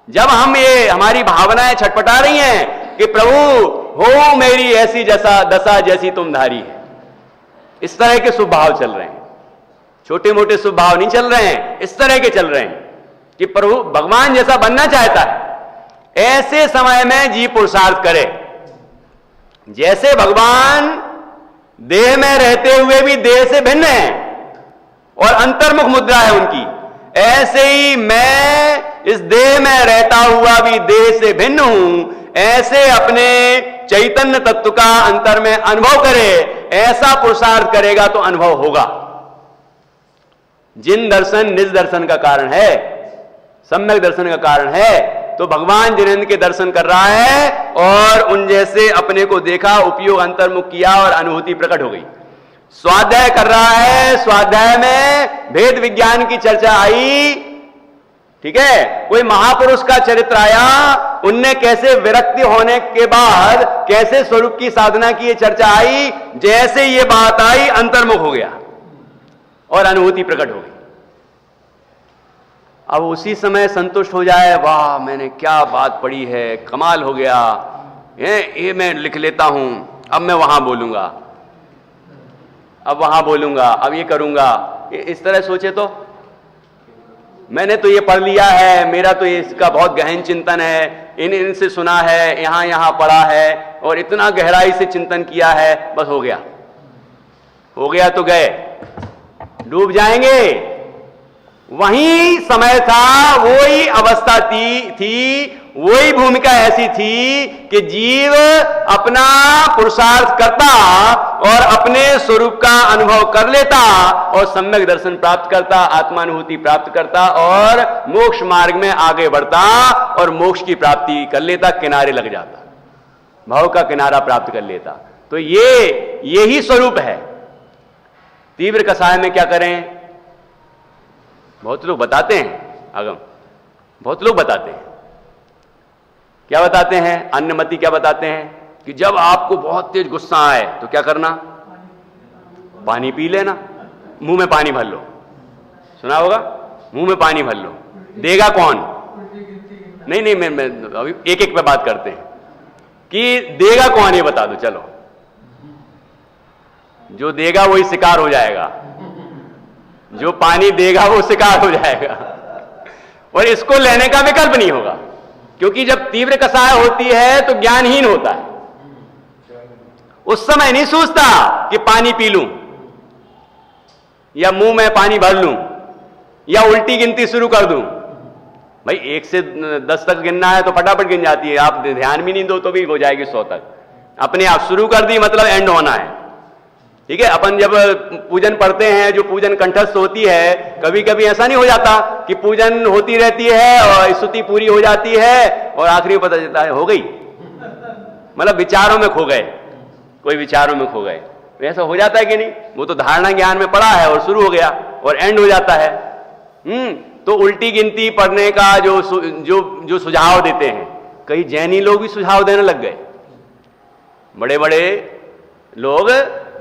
जब हम ये हमारी भावनाएं छटपटा रही हैं कि प्रभु हो मेरी ऐसी जैसा दशा जैसी तुम धारी है, इस तरह के शुभ भाव चल रहे हैं, छोटे मोटे शुभ भाव नहीं चल रहे हैं, इस तरह के चल रहे हैं कि प्रभु भगवान जैसा बनना चाहता है। ऐसे समय में जीव पुरुषार्थ करे। जैसे भगवान देह में रहते हुए भी देह से भिन्न है और अंतर्मुख मुद्रा है उनकी, ऐसे ही मैं इस देह में रहता हुआ भी देह से भिन्न हूं। ऐसे अपने चैतन्य तत्व का अंतर में अनुभव करे, ऐसा पुरुषार्थ करेगा तो अनुभव होगा। जिन दर्शन निज दर्शन का कारण है, सम्यक दर्शन का कारण है, तो भगवान जिनेंद्र के दर्शन कर रहा है और उन जैसे अपने को देखा, उपयोग अंतर्मुख किया और अनुभूति प्रकट हो गई। स्वाध्याय कर रहा है, स्वाध्याय में भेद विज्ञान की चर्चा आई, ठीक है, कोई महापुरुष का चरित्र आया, उनने कैसे विरक्ति होने के बाद कैसे स्वरूप की साधना की ये चर्चा आई। जैसे ये बात आई अंतर्मुख हो गया और अनुभूति प्रकट हो गई। अब उसी समय संतुष्ट हो जाए, वाह मैंने क्या बात पढ़ी है, कमाल हो गया, ये मैं लिख लेता हूं, अब मैं वहां बोलूंगा, अब वहां बोलूंगा, अब ये करूंगा। इस तरह सोचे तो मैंने तो ये पढ़ लिया है, मेरा तो इसका बहुत गहन चिंतन है, इनसे सुना है, यहां पढ़ा है और इतना गहराई से चिंतन किया है, बस हो गया, हो गया तो गए, डूब जाएंगे। वही समय था, वही अवस्था थी, वही भूमिका ऐसी थी कि जीव अपना पुरुषार्थ करता और अपने स्वरूप का अनुभव कर लेता और सम्यक दर्शन प्राप्त करता, आत्मानुभूति प्राप्त करता और मोक्ष मार्ग में आगे बढ़ता और मोक्ष की प्राप्ति कर लेता, किनारे लग जाता, भाव का किनारा प्राप्त कर लेता। तो यही स्वरूप है। तीव्र कसाय में क्या करें? बहुत लोग बताते हैं, आगम बहुत लोग बताते हैं, क्या बताते हैं? अन्नमति क्या बताते हैं कि जब आपको बहुत तेज गुस्सा आए तो क्या करना? पानी पी लेना, मुंह में पानी भर लो। सुना होगा, मुंह में पानी भर लो। देगा कौन? नहीं, मैं अभी एक एक पे बात करते हैं कि देगा कौन, ये बता दो। चलो, जो देगा वही शिकार हो जाएगा, जो पानी देगा वो शिकार हो जाएगा और इसको लेने का विकल्प नहीं होगा, क्योंकि जब तीव्र कसाय होती है तो ज्ञानहीन होता है। उस समय नहीं सोचता कि पानी पी लूं या मुंह में पानी भर लूं या उल्टी गिनती शुरू कर दूं। भाई 1 से 10 तक गिनना है तो फटाफट गिन जाती है, आप ध्यान भी नहीं दो तो भी हो जाएगी 100 तक। अपने आप शुरू कर दी मतलब एंड होना है, ठीक है। अपन जब पूजन पढ़ते हैं, जो पूजन कंठस्थ होती है, कभी कभी ऐसा नहीं हो जाता कि पूजन होती रहती है और स्तुति पूरी हो जाती है और आखिरी में पता चलता है हो गई, मतलब विचारों में खो गए, कोई विचारों में खो गए। ऐसा हो जाता है कि नहीं? वो तो धारणा ज्ञान में पड़ा है और शुरू हो गया और एंड हो जाता है। तो उल्टी गिनती पढ़ने का जो सुझाव देते हैं, कई जैनी लोग भी सुझाव देने लग गए, बड़े बड़े लोग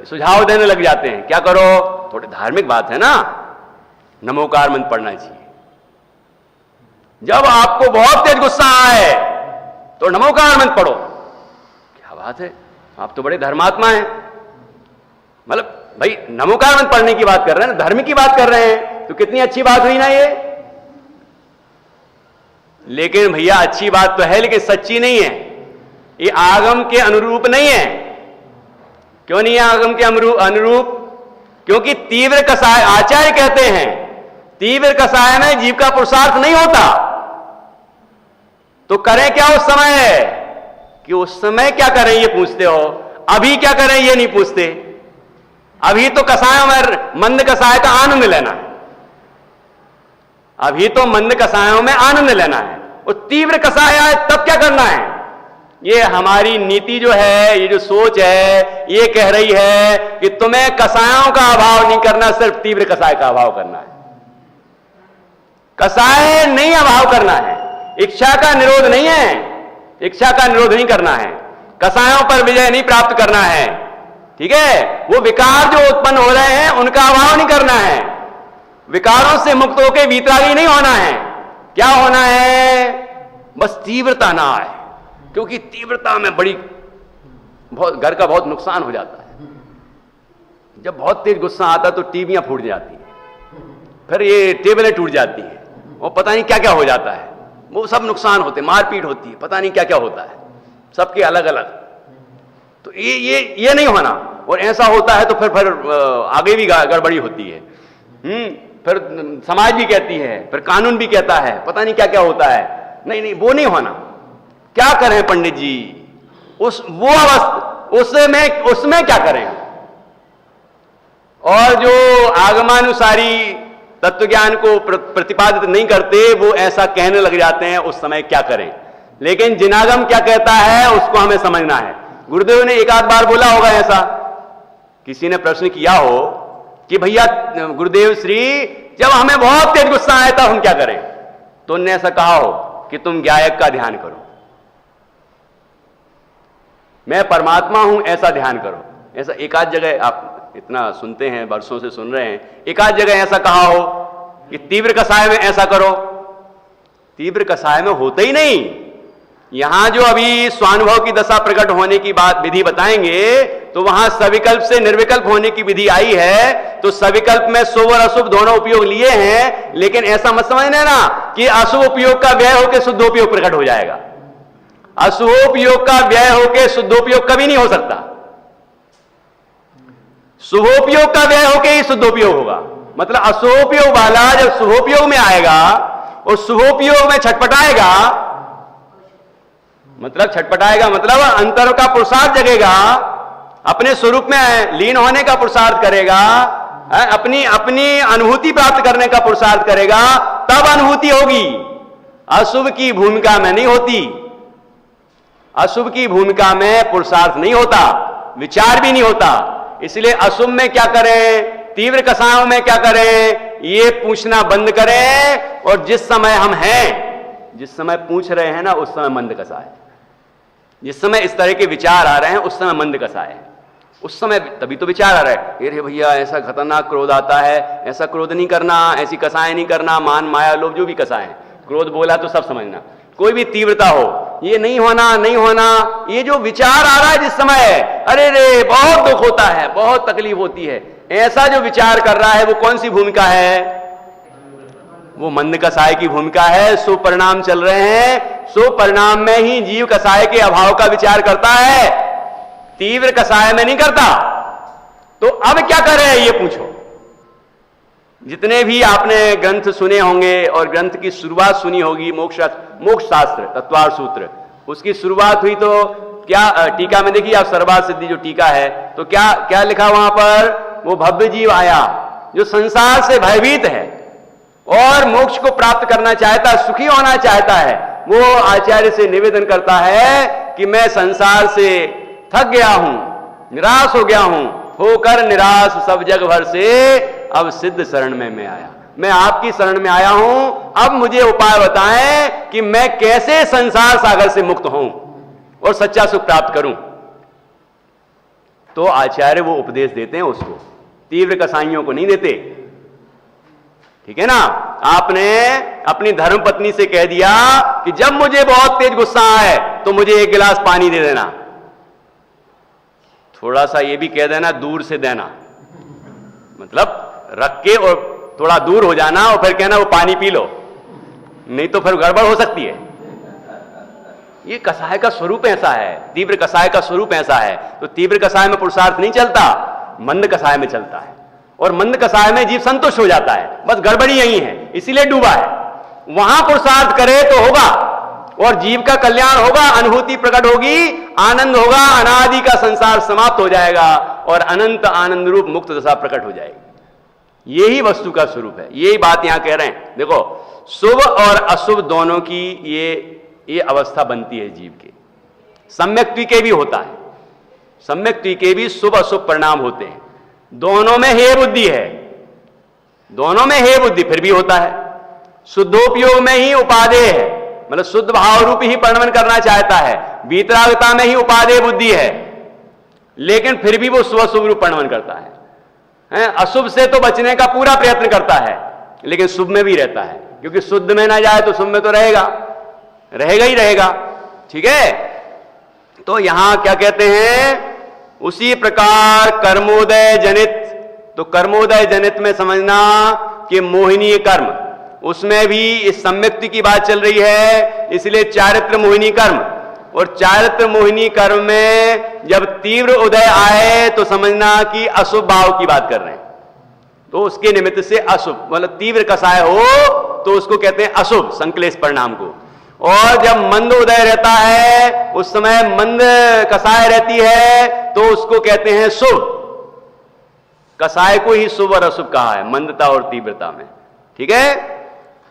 सुझाव देने लग जाते हैं, क्या करो, थोड़ी धार्मिक बात है ना, नमोकार मंत्र पढ़ना चाहिए। जब आपको बहुत तेज गुस्सा आए तो नमोकार मंत्र पढ़ो, क्या बात है, आप तो बड़े धर्मात्मा हैं, मतलब भाई नमोकार मंत्र पढ़ने की बात कर रहे हैं ना, धर्म की बात कर रहे हैं, तो कितनी अच्छी बात हुई ना ये। लेकिन भैया अच्छी बात तो है, लेकिन सच्ची नहीं है, ये आगम के अनुरूप नहीं है। क्यों नहीं है आगम के अनुरूप? क्योंकि तीव्र कसाय, आचार्य कहते हैं तीव्र कसाय में जीव का पुरुषार्थ नहीं होता। तो करें क्या उस समय? कि उस समय क्या करें ये पूछते हो, अभी क्या करें ये नहीं पूछते। अभी तो कसायों में मंद कसाय का आनंद लेना है, अभी तो मंद कसायों में आनंद लेना है। और तीव्र कसाय आए तब क्या करना है? ये हमारी नीति जो है, ये जो सोच है, ये कह रही है कि तुम्हें कसायों का अभाव नहीं करना, सिर्फ तीव्र कसाय का अभाव करना है। कसाय नहीं अभाव करना है, इच्छा का निरोध नहीं है, इच्छा का निरोध नहीं करना है, कसायों पर विजय नहीं प्राप्त करना है। ठीक है, वो विकार जो उत्पन्न हो रहे हैं उनका अभाव नहीं करना है, विकारों से मुक्त होकर वीतरागी नहीं होना है। क्या होना है? बस तीव्रता ना आए, क्योंकि तीव्रता में बड़ी बहुत घर का बहुत नुकसान हो जाता है। जब बहुत तेज गुस्सा आता तो टीवियां फूट जाती हैं, फिर ये टेबलें टूट जाती हैं, और पता नहीं क्या क्या हो जाता है, वो सब नुकसान होते, मारपीट होती है, पता नहीं क्या क्या होता है, सबके अलग अलग। तो ये नहीं होना। और ऐसा होता है तो फिर आगे भी गड़बड़ी होती है। फिर समाज भी कहती है, फिर कानून भी कहता है, पता नहीं क्या क्या होता है। नहीं, वो नहीं होना। क्या करें पंडित जी? वो अवस्था उसमें क्या करें? और जो आगमानुसारी तत्व ज्ञान को प्रतिपादित नहीं करते, वो ऐसा कहने लग जाते हैं, उस समय क्या करें? लेकिन जिनागम क्या कहता है उसको हमें समझना है। गुरुदेव ने एक आध बार बोला होगा ऐसा, किसी ने प्रश्न किया हो कि भैया गुरुदेव श्री, जब हमें बहुत तेज गुस्सा आया तब हम क्या करें? तो उन्होंने ऐसा कहा हो कि तुम गायक का ध्यान करो, मैं परमात्मा हूं ऐसा ध्यान करो। ऐसा एक आध जगह, आप इतना सुनते हैं, वर्षों से सुन रहे हैं, एक आध जगह ऐसा कहा हो कि तीव्र कसाय में ऐसा करो। तीव्र कसाय में होता ही नहीं। यहां जो अभी स्वानुभव की दशा प्रकट होने की बात विधि बताएंगे, तो वहां सविकल्प से निर्विकल्प होने की विधि आई है। तो सविकल्प में शुभ और अशुभ दोनों उपयोग लिए हैं, लेकिन ऐसा मत समझना ना कि अशुभ उपयोग का व्यय होकर शुद्धोपयोग प्रकट हो जाएगा। अशुभोपयोग का व्यय होकर शुद्धोपयोग कभी नहीं हो सकता, शुभोपयोग का व्यय होकर ही शुद्धोपयोग होगा। मतलब अशुभोपयोग वाला जब शुभोपयोग में आएगा और शुभोपयोग में छटपटाएगा, मतलब अंतर का पुरुषार्थ जगेगा, अपने स्वरूप में लीन होने का पुरुषार्थ करेगा, अपनी अनुभूति प्राप्त करने का पुरुषार्थ करेगा, तब अनुभूति होगी। अशुभ की भूमिका में नहीं होती, अशुभ की भूमिका में पुरुषार्थ नहीं होता, विचार भी नहीं होता। इसलिए अशुभ में क्या करें, तीव्र कसायों में क्या करें, ये पूछना बंद करें। और जिस समय हम हैं, जिस समय पूछ रहे हैं ना, उस समय मंद कसा है। जिस समय इस तरह के विचार आ रहे हैं, उस समय मंद कसा है। उस समय तभी तो विचार आ रहा है, अरे भैया ऐसा खतरनाक क्रोध आता है, ऐसा क्रोध नहीं करना, ऐसी कसाएं नहीं करना, मान माया लोभ जो भी कसाएं, क्रोध बोला तो सब समझना, कोई भी तीव्रता हो, ये नहीं होना, नहीं होना। ये जो विचार आ रहा है जिस समय, अरे रे बहुत दुख होता है, बहुत तकलीफ होती है, ऐसा जो विचार कर रहा है, वो कौन सी भूमिका है? वो मंद कसाय की भूमिका है। सुपरिणाम चल रहे हैं, सुपरिणाम में ही जीव कसाय के अभाव का विचार करता है, तीव्र कसाय में नहीं करता। तो अब क्या करें ये पूछो। जितने भी आपने ग्रंथ सुने होंगे और ग्रंथ की शुरुआत सुनी होगी, मोक्ष शास्त्र तत्वार्थ सूत्र, उसकी शुरुआत हुई तो क्या टीका में देखिए आप, सर्वार्थ सिद्धि जो टीका है, तो क्या क्या लिखा वहां पर? वो भव्य जीव आया जो संसार से भयभीत है और मोक्ष को प्राप्त करना चाहता है, सुखी होना चाहता है। वो आचार्य से निवेदन करता है कि मैं संसार से थक गया हूं, निराश हो गया हूं, होकर निराश सब जग भर से अब सिद्ध शरण में मैं आया, मैं आपकी शरण में आया हूं। अब मुझे उपाय बताएं कि मैं कैसे संसार सागर से मुक्त हूं और सच्चा सुख प्राप्त करूं। तो आचार्य वो उपदेश देते हैं उसको, तीव्र कसाइयों को नहीं देते। ठीक है ना? आपने अपनी धर्म पत्नी से कह दिया कि जब मुझे बहुत तेज गुस्सा आए तो मुझे एक गिलास पानी दे देना, थोड़ा सा ये भी कह देना दूर से देना, मतलब रख के और थोड़ा दूर हो जाना और फिर कहना वो पानी पी लो, नहीं तो फिर गड़बड़ हो सकती है। ये कसाय का स्वरूप ऐसा है, तीव्र कसाय का स्वरूप ऐसा है। तो तीव्र कसाय में पुरुषार्थ नहीं चलता, मंद कसाय में चलता है। और मंद कसाय में जीव संतुष्ट हो जाता है, बस गड़बड़ी यही है, इसीलिए डूबा है। वहां पुरुषार्थ करे तो होगा और जीव का कल्याण होगा, अनुभूति प्रकट होगी, आनंद होगा, अनादि का संसार समाप्त हो जाएगा और अनंत आनंद रूप मुक्त दशा प्रकट हो जाएगी। यही वस्तु का स्वरूप है, यही बात यहां कह रहे हैं। देखो, शुभ और अशुभ दोनों की ये अवस्था बनती है जीव के। सम्यक द्विके भी होता है, सम्यक द्विके भी शुभ अशुभ परिणाम होते हैं। दोनों में हे बुद्धि है, दोनों में हे बुद्धि फिर भी होता है। शुद्धोपयोग में ही उपादेय है, मतलब शुद्ध भाव रूप ही परिणमन करना चाहता है, वीतरागता में ही उपादेय बुद्धि है, लेकिन फिर भी वो शुभ शुभ रूप परिणमन करता है। अशुभ से तो बचने का पूरा प्रयत्न करता है, लेकिन शुभ में भी रहता है, क्योंकि शुद्ध में ना जाए तो शुभ में तो रहेगा ही रहेगा। ठीक है, तो यहां क्या कहते हैं, उसी प्रकार कर्मोदय जनित, तो कर्मोदय जनित में समझना कि मोहिनी कर्म, उसमें भी इस सम्यक्ति की बात चल रही है, इसलिए चारित्र मोहिनी कर्म। और चारित्र मोहिनी कर्म में जब तीव्र उदय आए तो समझना कि अशुभ भाव की बात कर रहे हैं, तो उसके निमित्त से अशुभ, मतलब तीव्र कसाय हो तो उसको कहते हैं अशुभ, संक्लेश परिणाम को। और जब मंद उदय रहता है, उस समय मंद कसाय रहती है, तो उसको कहते हैं शुभ। कसाय को ही शुभ और अशुभ कहा है, मंदता और तीव्रता में। ठीक है,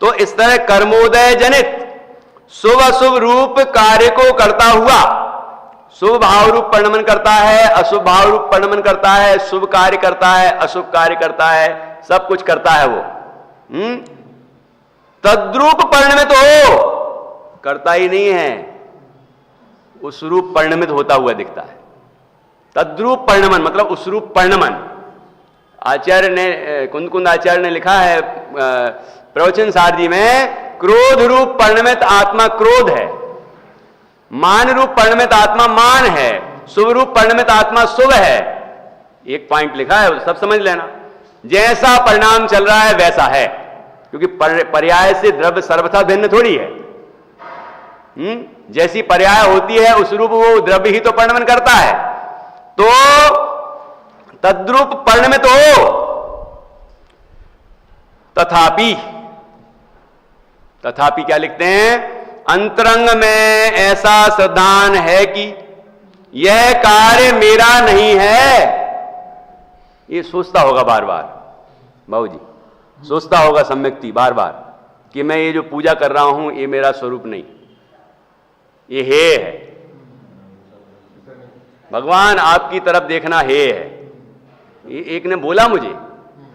तो इस तरह कर्मोदय जनित शुभ अशुभ रूप कार्य को करता हुआ, शुभ भाव रूप परिणमन करता है, अशुभ भाव रूप परिणमन करता है, शुभ कार्य करता है, अशुभ कार्य करता है, सब कुछ करता है वो। तद्रूप परिणमित हो, करता ही नहीं है, उस रूप परिणमित होता हुआ दिखता है। तद्रूप परिणमन मतलब उस रूप परिणमन। आचार्य ने, कुंद आचार्य ने लिखा है प्रवचन सारजी में, क्रोध रूप परिणमित आत्मा क्रोध है, मान रूप परिणमित आत्मा मान है, शुभ रूप परिणमित आत्मा शुभ है। एक पॉइंट लिखा है, सब समझ लेना। जैसा परिणाम चल रहा है वैसा है, क्योंकि पर्याय से द्रव्य सर्वथा भिन्न थोड़ी है। जैसी पर्याय होती है उस रूप वो द्रव्य ही तो परिणमन करता है। तो तद्रूप परिणमित हो, तथापि क्या लिखते हैं, अंतरंग में ऐसा श्रद्धान है कि यह कार्य मेरा नहीं है। ये सोचता होगा बार बार, बाबू जी सोचता होगा सम्यक्ति बार बार कि मैं ये जो पूजा कर रहा हूं ये मेरा स्वरूप नहीं, ये है भगवान आपकी तरफ देखना है। एक ने बोला मुझे,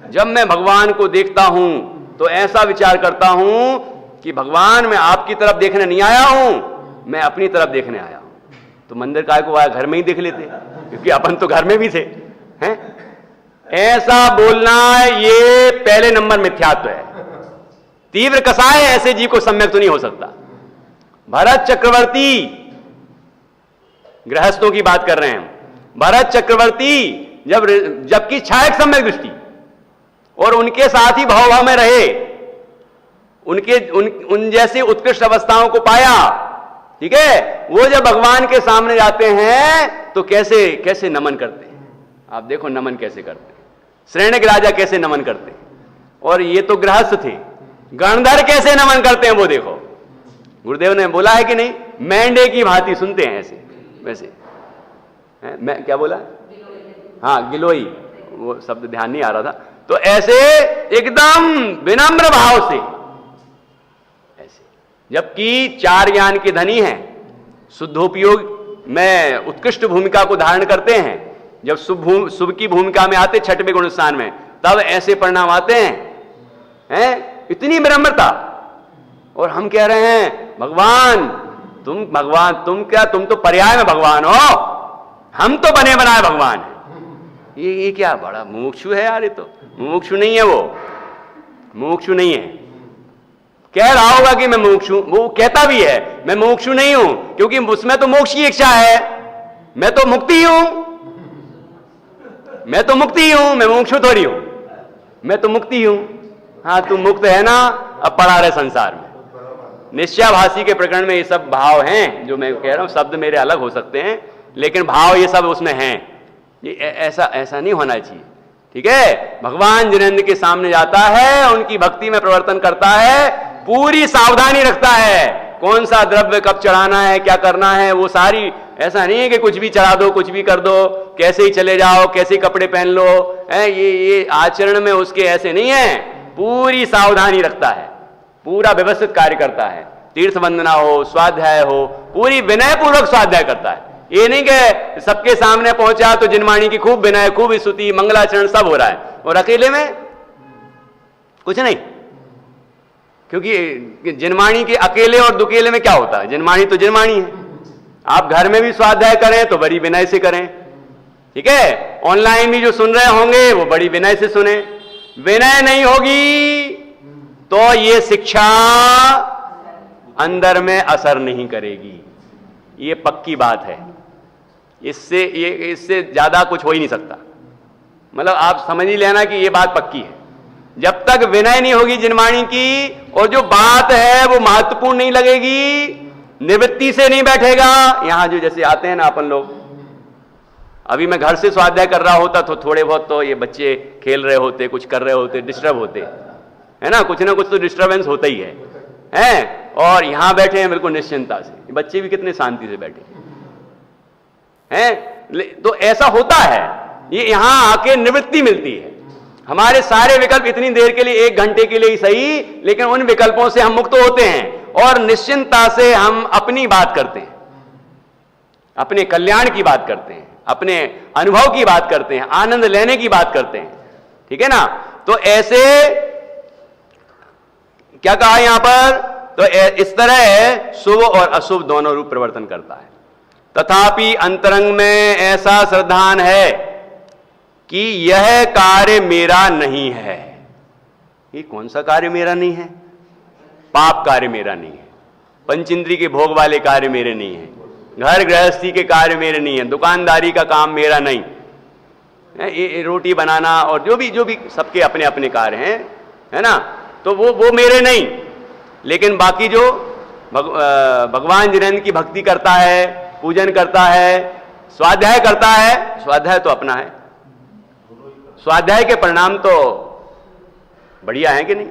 जब मैं भगवान को देखता हूं तो ऐसा विचार करता हूं कि भगवान मैं आपकी तरफ देखने नहीं आया हूं, मैं अपनी तरफ देखने आया हूं। तो मंदिर काय को आया, घर में ही देख लेते, क्योंकि अपन तो घर में भी थे। हैं? ऐसा बोलना ये पहले नंबर मिथ्यात्व है। तीव्र कसाय ऐसे जीव को सम्यक तो नहीं हो सकता। भरत चक्रवर्ती, गृहस्थों की बात कर रहे हैं, भरत चक्रवर्ती जबकि छायक सम्यक दृष्टि और उनके साथ ही भाव में रहे, उन जैसी उत्कृष्ट अवस्थाओं को पाया। ठीक है, वो जब भगवान के सामने जाते हैं तो कैसे कैसे नमन करते हैं। आप देखो नमन कैसे करते हैं, श्रेणिक राजा कैसे नमन करते हैं, और ये तो गृहस्थ थे, गणधर कैसे नमन करते हैं वो देखो। गुरुदेव ने बोला है कि नहीं, मेंढे की भांति सुनते हैं ऐसे वैसे। मैं क्या बोला, हाँ गिलोई, वो शब्द ध्यान नहीं आ रहा था। तो ऐसे एकदम विनम्र भाव से ऐसे, जबकि चार ज्ञान के धनी हैं, शुद्धोपयोग में उत्कृष्ट भूमिका को धारण करते हैं। जब शुभ की भूमिका में आते छठवें गुण स्थान में, तब ऐसे परिणाम आते हैं। इतनी विनम्रता, और हम कह रहे हैं भगवान तुम क्या, तुम तो पर्याय में भगवान हो, हम तो बने बनाए भगवान हैं। ये क्या बड़ा मुमुक्षु है यार, ये तो मुमुक्षु नहीं है, वो मुमुक्षु नहीं है। कह रहा होगा कि मैं मुमुक्षु, वो कहता भी है मैं मुमुक्षु नहीं हूं, क्योंकि उसमें तो मोक्ष की इच्छा है, मैं तो मुक्ति हूं। मैं तो मुक्ति ही हूं, मैं मुमुक्षु थोड़ी हूं, मैं तो मुक्ति हूं। हाँ तू मुक्त है ना, अब पड़ा रहे संसार में। निश्चयाभासी के प्रकरण में ये सब भाव हैं जो मैं कह रहा हूं, शब्द मेरे अलग हो सकते हैं लेकिन भाव ये सब उसमें हैं। ये ऐसा नहीं होना चाहिए, ठीक है। भगवान जिनेंद्र के सामने जाता है, उनकी भक्ति में प्रवर्तन करता है, पूरी सावधानी रखता है, कौन सा द्रव्य कब चढ़ाना है, क्या करना है, वो सारी। ऐसा नहीं है कि कुछ भी चढ़ा दो, कुछ भी कर दो, कैसे ही चले जाओ, कैसे कपड़े पहन लो, ये आचरण में उसके ऐसे नहीं है, पूरी सावधानी रखता है, पूरा व्यवस्थित कार्य करता है। तीर्थ वंदना हो, स्वाध्याय हो, पूरी विनय पूर्वक स्वाध्याय करता है। ये नहीं कि सबके सामने पहुंचा तो जिनवाणी की खूब विनय, खूब स्तुति, मंगलाचरण सब हो रहा है, और अकेले में कुछ नहीं। क्योंकि जिनवाणी के अकेले और दुकेले में क्या होता है, जिनवाणी तो जिनवाणी है। आप घर में भी स्वाध्याय करें तो बड़ी विनय से करें, ठीक है। ऑनलाइन भी जो सुन रहे होंगे वो बड़ी विनय से सुने। विनय नहीं होगी तो ये शिक्षा अंदर में असर नहीं करेगी, ये पक्की बात है। इससे ज्यादा कुछ हो ही नहीं सकता। मतलब आप समझ ही लेना कि ये बात पक्की है। जब तक विनय नहीं होगी जिनवाणी की, और जो बात है वो महत्वपूर्ण नहीं लगेगी, निवृत्ति से नहीं बैठेगा। यहां जो जैसे आते हैं ना अपन लोग, अभी मैं घर से स्वाध्याय कर रहा होता तो थोड़े बहुत तो ये बच्चे खेल रहे होते, कुछ कर रहे होते, डिस्टर्ब होते, है ना कुछ तो डिस्टर्बेंस होता ही है। और यहां बैठे हैं बिल्कुल निश्चिंता से, बच्चे भी कितने शांति से बैठे हैं। तो ऐसा होता है, ये यहां आके निवृत्ति मिलती है। हमारे सारे विकल्प इतनी देर के लिए, 1 घंटे के लिए ही सही, लेकिन उन विकल्पों से हम मुक्त होते हैं और निश्चिंता से हम अपनी बात करते हैं, अपने कल्याण की बात करते हैं, अपने अनुभव की बात करते हैं, आनंद लेने की बात करते हैं, ठीक है ना। तो ऐसे क्या कहा यहां पर, तो इस तरह शुभ और अशुभ दोनों रूप परिवर्तन करता है। तथापि अंतरंग में ऐसा श्रद्धान है कि यह कार्य मेरा नहीं है। ये कौन सा कार्य मेरा नहीं है? पाप कार्य मेरा नहीं है, पंचेंद्रिय के भोग वाले कार्य मेरे नहीं है, घर गृहस्थी के कार्य मेरे नहीं है, दुकानदारी का काम मेरा नहीं है, रोटी बनाना और जो भी सबके अपने अपने कार्य हैं, है ना, तो वो मेरे नहीं। लेकिन बाकी जो भगवान जिनेंद्र की भक्ति करता है, पूजन करता है, स्वाध्याय करता है, स्वाध्याय तो अपना है, स्वाध्याय के परिणाम तो बढ़िया हैं कि नहीं,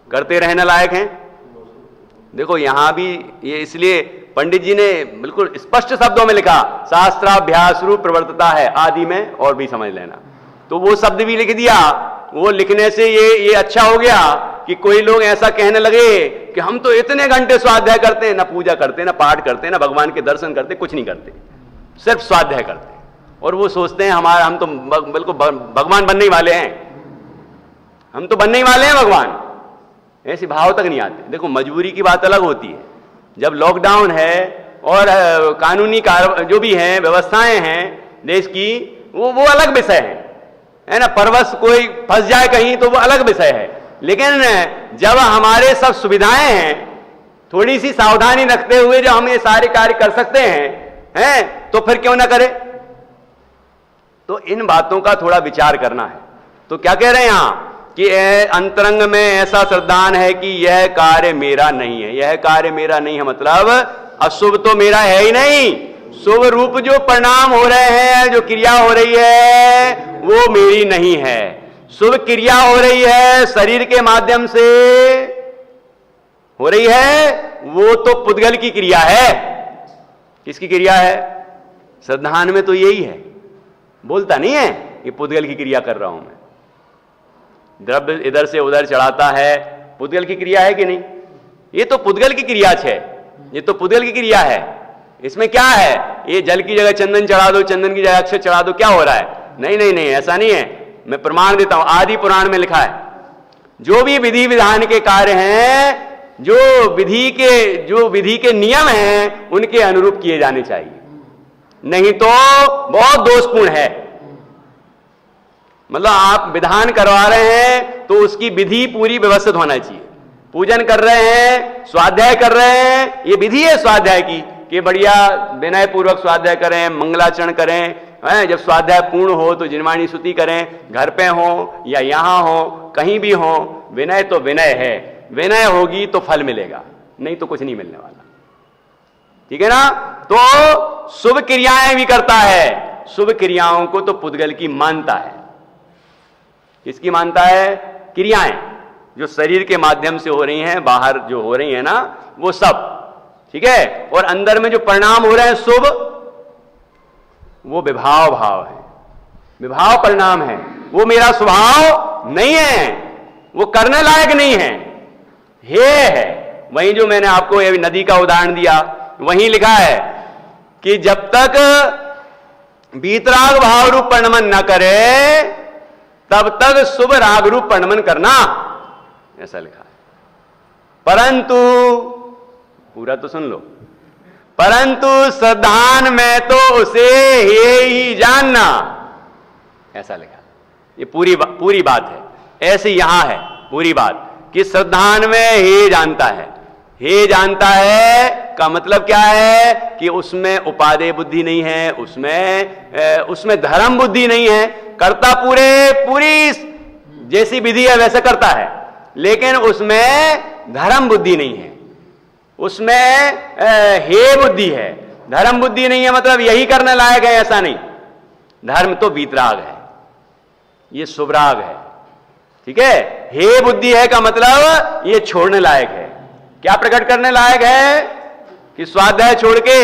करते रहने लायक हैं। देखो यहां भी ये इसलिए पंडित जी ने बिल्कुल स्पष्ट शब्दों में लिखा, शास्त्राभ्यास रूप प्रवर्तता है आदि में, और भी समझ लेना। तो वो शब्द भी लिख दिया। वो लिखने से ये अच्छा हो गया कि कोई लोग ऐसा कहने लगे कि हम तो इतने घंटे स्वाध्याय करते हैं, ना पूजा करते, ना पाठ करते, ना भगवान के दर्शन करते, कुछ नहीं करते, सिर्फ स्वाध्याय करते हैं। और वो सोचते हैं हम तो बिल्कुल भगवान बनने ही वाले हैं, हम तो बनने ही वाले हैं भगवान, ऐसे भाव तक नहीं आते। देखो मजबूरी की बात अलग होती है, जब लॉकडाउन है और कानूनी जो भी हैं व्यवस्थाएं हैं देश की, वो अलग विषय है ना। परवश कोई फंस जाए कहीं तो वो अलग विषय है, लेकिन जब हमारे सब सुविधाएं हैं, थोड़ी सी सावधानी रखते हुए जो हम ये सारे कार्य कर सकते हैं, तो फिर क्यों ना करें। तो इन बातों का थोड़ा विचार करना है। तो क्या कह रहे हैं यहां कि अंतरंग में ऐसा श्रद्धान है कि यह कार्य मेरा नहीं है। यह कार्य मेरा नहीं है मतलब अशुभ तो मेरा है ही नहीं, शुभ रूप जो परिणाम हो रहे हैं, जो क्रिया हो रही है, वो मेरी नहीं है। शुभ क्रिया हो रही है शरीर के माध्यम से हो रही है, वो तो पुद्गल की क्रिया है। किसकी क्रिया है? श्रद्धान में तो यही है, बोलता नहीं है ये पुद्गल की क्रिया कर रहा हूं मैं। द्रव्य इधर से उधर चढ़ाता है, पुद्गल की क्रिया है कि नहीं? ये तो पुद्गल की क्रिया है, ये तो पुद्गल की क्रिया है। इसमें क्या है? ये जल की जगह चंदन चढ़ा दो, चंदन की जगह अक्षत चढ़ा दो, क्या हो रहा है? नहीं, ऐसा नहीं है। मैं प्रमाण देता हूं, आदि पुराण में लिखा है, जो भी विधि विधान के कार्य हैं, जो विधि के नियम हैं, उनके अनुरूप किए जाने चाहिए, नहीं तो बहुत दोषपूर्ण है। मतलब आप विधान करवा रहे हैं तो उसकी विधि पूरी व्यवस्थित होना चाहिए। पूजन कर रहे हैं, स्वाध्याय कर रहे हैं, ये विधि है स्वाध्याय की कि बढ़िया विनय पूर्वक स्वाध्याय करें, मंगलाचरण करें, हैं, जब स्वाध्याय पूर्ण हो तो जिनवाणी स्तुति करें, घर पे हो या यहां हो, कहीं भी हो, विनय तो विनय है। विनय होगी तो फल मिलेगा, नहीं तो कुछ नहीं मिलने वाला। ठीक है ना? तो शुभ क्रियाएं भी करता है। शुभ क्रियाओं को तो पुद्गल की मानता है। किसकी मानता है? क्रियाएं जो शरीर के माध्यम से हो रही हैं, बाहर जो हो रही है ना, वो सब। ठीक है? और अंदर में जो परिणाम हो रहे हैं शुभ, वो विभाव भाव है, विभाव परिणाम है। वो मेरा स्वभाव नहीं है, वो करने लायक नहीं है, हे है। वहीं जो मैंने आपको ये नदी का उदाहरण दिया, वहीं लिखा है कि जब तक वीतराग भाव रूप परिणमन न करे तब तक शुभ राग रूप परिणमन करना, ऐसा लिखा है। परंतु पूरा तो सुन लो, परंतु श्रद्धान में तो उसे हे ही जानना, ऐसा लिखा। ये पूरी बात है, ऐसे यहां है पूरी बात कि श्रद्धान में हे जानता है। हे जानता है का मतलब क्या है कि उसमें उपादेय बुद्धि नहीं है, उसमें धर्म बुद्धि नहीं है। करता पूरी जैसी विधि है वैसे करता है, लेकिन उसमें धर्म बुद्धि नहीं है, उसमें हे बुद्धि है। धर्म बुद्धि नहीं है मतलब यही करने लायक है, ऐसा नहीं। धर्म तो वीतराग है, ये शुभ राग है। ठीक है? हे बुद्धि है का मतलब ये छोड़ने लायक है। क्या प्रकट करने लायक है? कि स्वाध्याय छोड़ के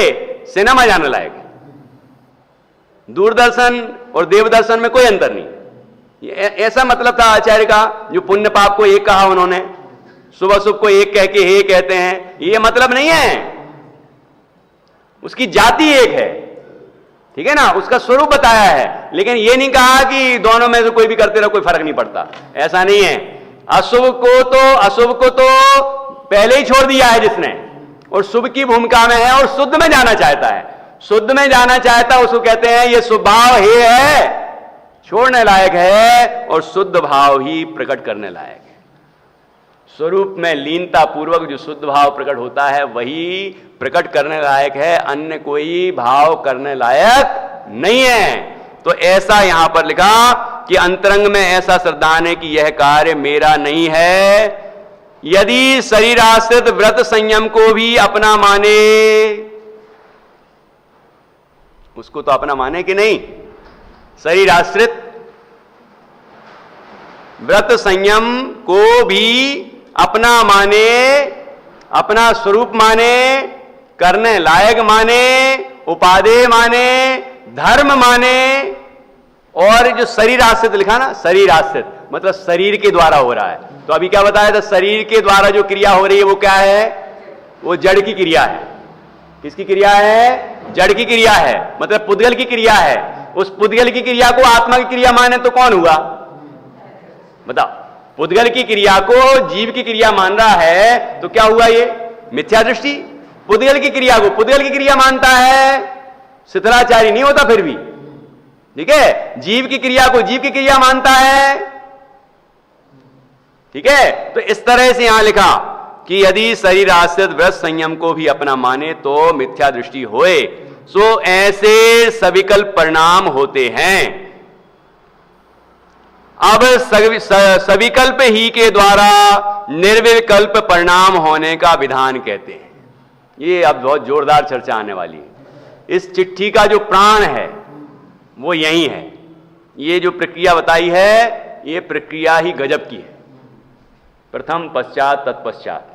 सिनेमा जाने लायक है। दूरदर्शन और देवदर्शन में कोई अंतर नहीं। ऐसा मतलब था आचार्य का, जो पुण्य पाप को एक कहा उन्होंने, शुभ अशुभ को एक कह के हे कहते हैं, ये मतलब नहीं है। उसकी जाति एक है, ठीक है ना, उसका स्वरूप बताया है, लेकिन ये नहीं कहा कि दोनों में से कोई भी करते रहो, कोई फर्क नहीं पड़ता, ऐसा नहीं है। अशुभ को तो पहले ही छोड़ दिया है जिसने, और शुभ की भूमिका में है और शुद्ध में जाना चाहता है। शुद्ध में जाना चाहता, उसको कहते हैं ये स्वभाव हे है, छोड़ने लायक है, और शुद्ध भाव ही प्रकट करने लायक है। स्वरूप में लीनता पूर्वक जो शुद्ध भाव प्रकट होता है वही प्रकट करने लायक है, अन्य कोई भाव करने लायक नहीं है। तो ऐसा यहां पर लिखा कि अंतरंग में ऐसा श्रद्धान है कि यह कार्य मेरा नहीं है। यदि शरीर आश्रित व्रत संयम को भी अपना माने, उसको तो अपना माने कि नहीं, शरीर आश्रित व्रत संयम को भी अपना माने, अपना स्वरूप माने, करने लायक माने, उपादेय माने, धर्म माने। और जो शरीर आश्रित लिखा ना, शरीर आश्रित मतलब शरीर के द्वारा हो रहा है। तो अभी क्या बताया था? शरीर के द्वारा जो क्रिया हो रही है वो क्या है? वो जड़ की क्रिया है। किसकी क्रिया है? जड़ की क्रिया है, मतलब पुद्गल की क्रिया है। उस पुद्गल की क्रिया को आत्मा की क्रिया माने तो कौन हुआ? बताओ। पुद्गल की क्रिया को जीव की क्रिया मान रहा है तो क्या हुआ? ये मिथ्या दृष्टि। पुद्गल की क्रिया को पुद्गल की क्रिया मानता है, शिथिलाचारी नहीं होता फिर भी, ठीक है। जीव की क्रिया को जीव की क्रिया मानता है, ठीक है। तो इस तरह से यहां लिखा कि यदि शरीर आश्रित व्रत संयम को भी अपना माने तो मिथ्या दृष्टि होए, सो ऐसे सविकल्प परिणाम होते हैं। अब सविकल्प ही के द्वारा निर्विकल्प परिणाम होने का विधान कहते हैं। ये अब बहुत जोरदार चर्चा आने वाली है। इस चिट्ठी का जो प्राण है वो यही है। ये जो प्रक्रिया बताई है ये प्रक्रिया ही गजब की है। प्रथम पश्चात तत्पश्चात,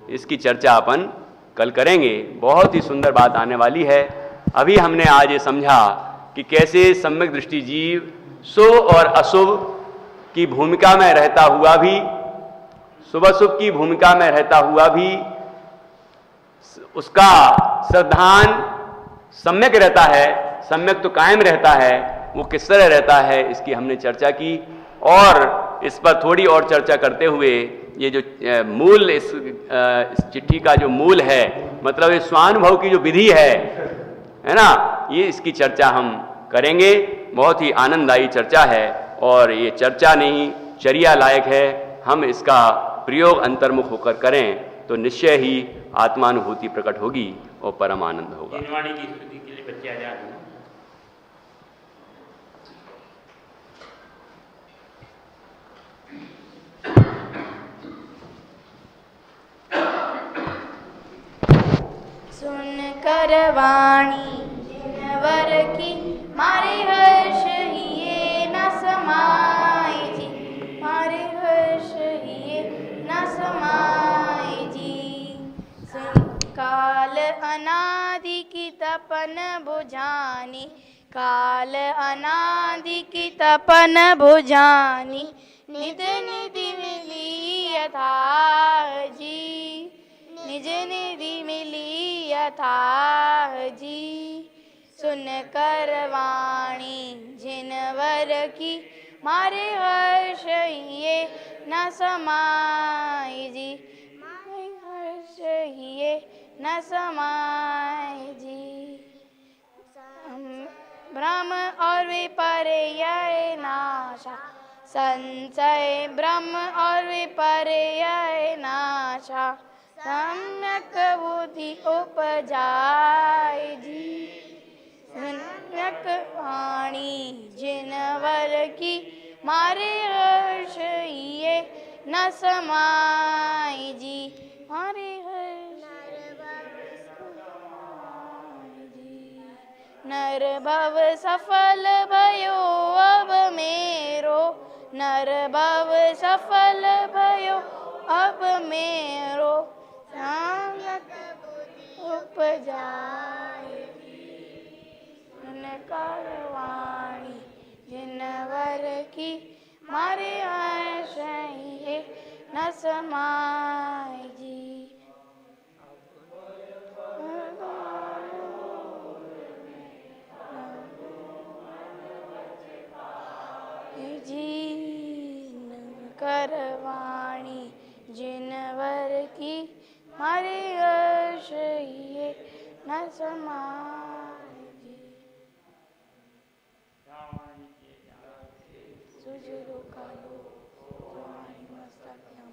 इसकी चर्चा अपन कल करेंगे। बहुत ही सुंदर बात आने वाली है। अभी हमने आज ये समझा कि कैसे सम्यक दृष्टि जीव शुभ और अशुभ की भूमिका में रहता हुआ भी, शुभ अशुभ की भूमिका में रहता हुआ भी उसका श्रद्धान सम्यक रहता है, सम्यक तो कायम रहता है। वो किस तरह रहता है इसकी हमने चर्चा की, और इस पर थोड़ी और चर्चा करते हुए ये जो मूल इस चिट्ठी का जो मूल है, मतलब इस स्वानुभव की जो विधि है ना, ये इसकी चर्चा हम करेंगे। बहुत ही आनंददायी चर्चा है और ये चर्चा नहीं चर्या लायक है। हम इसका प्रयोग अंतर्मुख होकर करें तो निश्चय ही आत्मानुभूति प्रकट होगी और परम आनंद होगा। जिनवाणी की स्तुति के लिए बच्चे आ जाते हैं। सुन कर वाणी जिनवर की मारे हर्ष हिये न समाए जी, मारे हर्ष हिये न समाए जी। सुन काल अनादि की तपन बुझानी, काल अनादि की तपन बुझानी, निज निधि मिली यथाह जी, निज निधि मिली यथाह जी। सुन कर वाणी जिनवर की मारे हर्ष हिये न समाए जी, मारे हर्ष हिये न समाए जी। भ्रम और विपर्यय नाशा, संशय भ्रम और विपर्यय नाशा, सम्यक बुद्धि उपजाए जी। सम्यक वाणी जिनवर की मारे हर्ष हिये न समाए जी, मारे हर्ष जी। नर भव सफल भयो अब मेरो, नर भव सफल भयो अब मेरो, सम्यक उपजाए सुन कर वाणी जिनवर की मारे हर्ष हिये न समाए जी। जीन कर वाणी जिनवर की मारे हर्ष हिये न समाए जी। सुजलो कालो हमारी मस्तक हम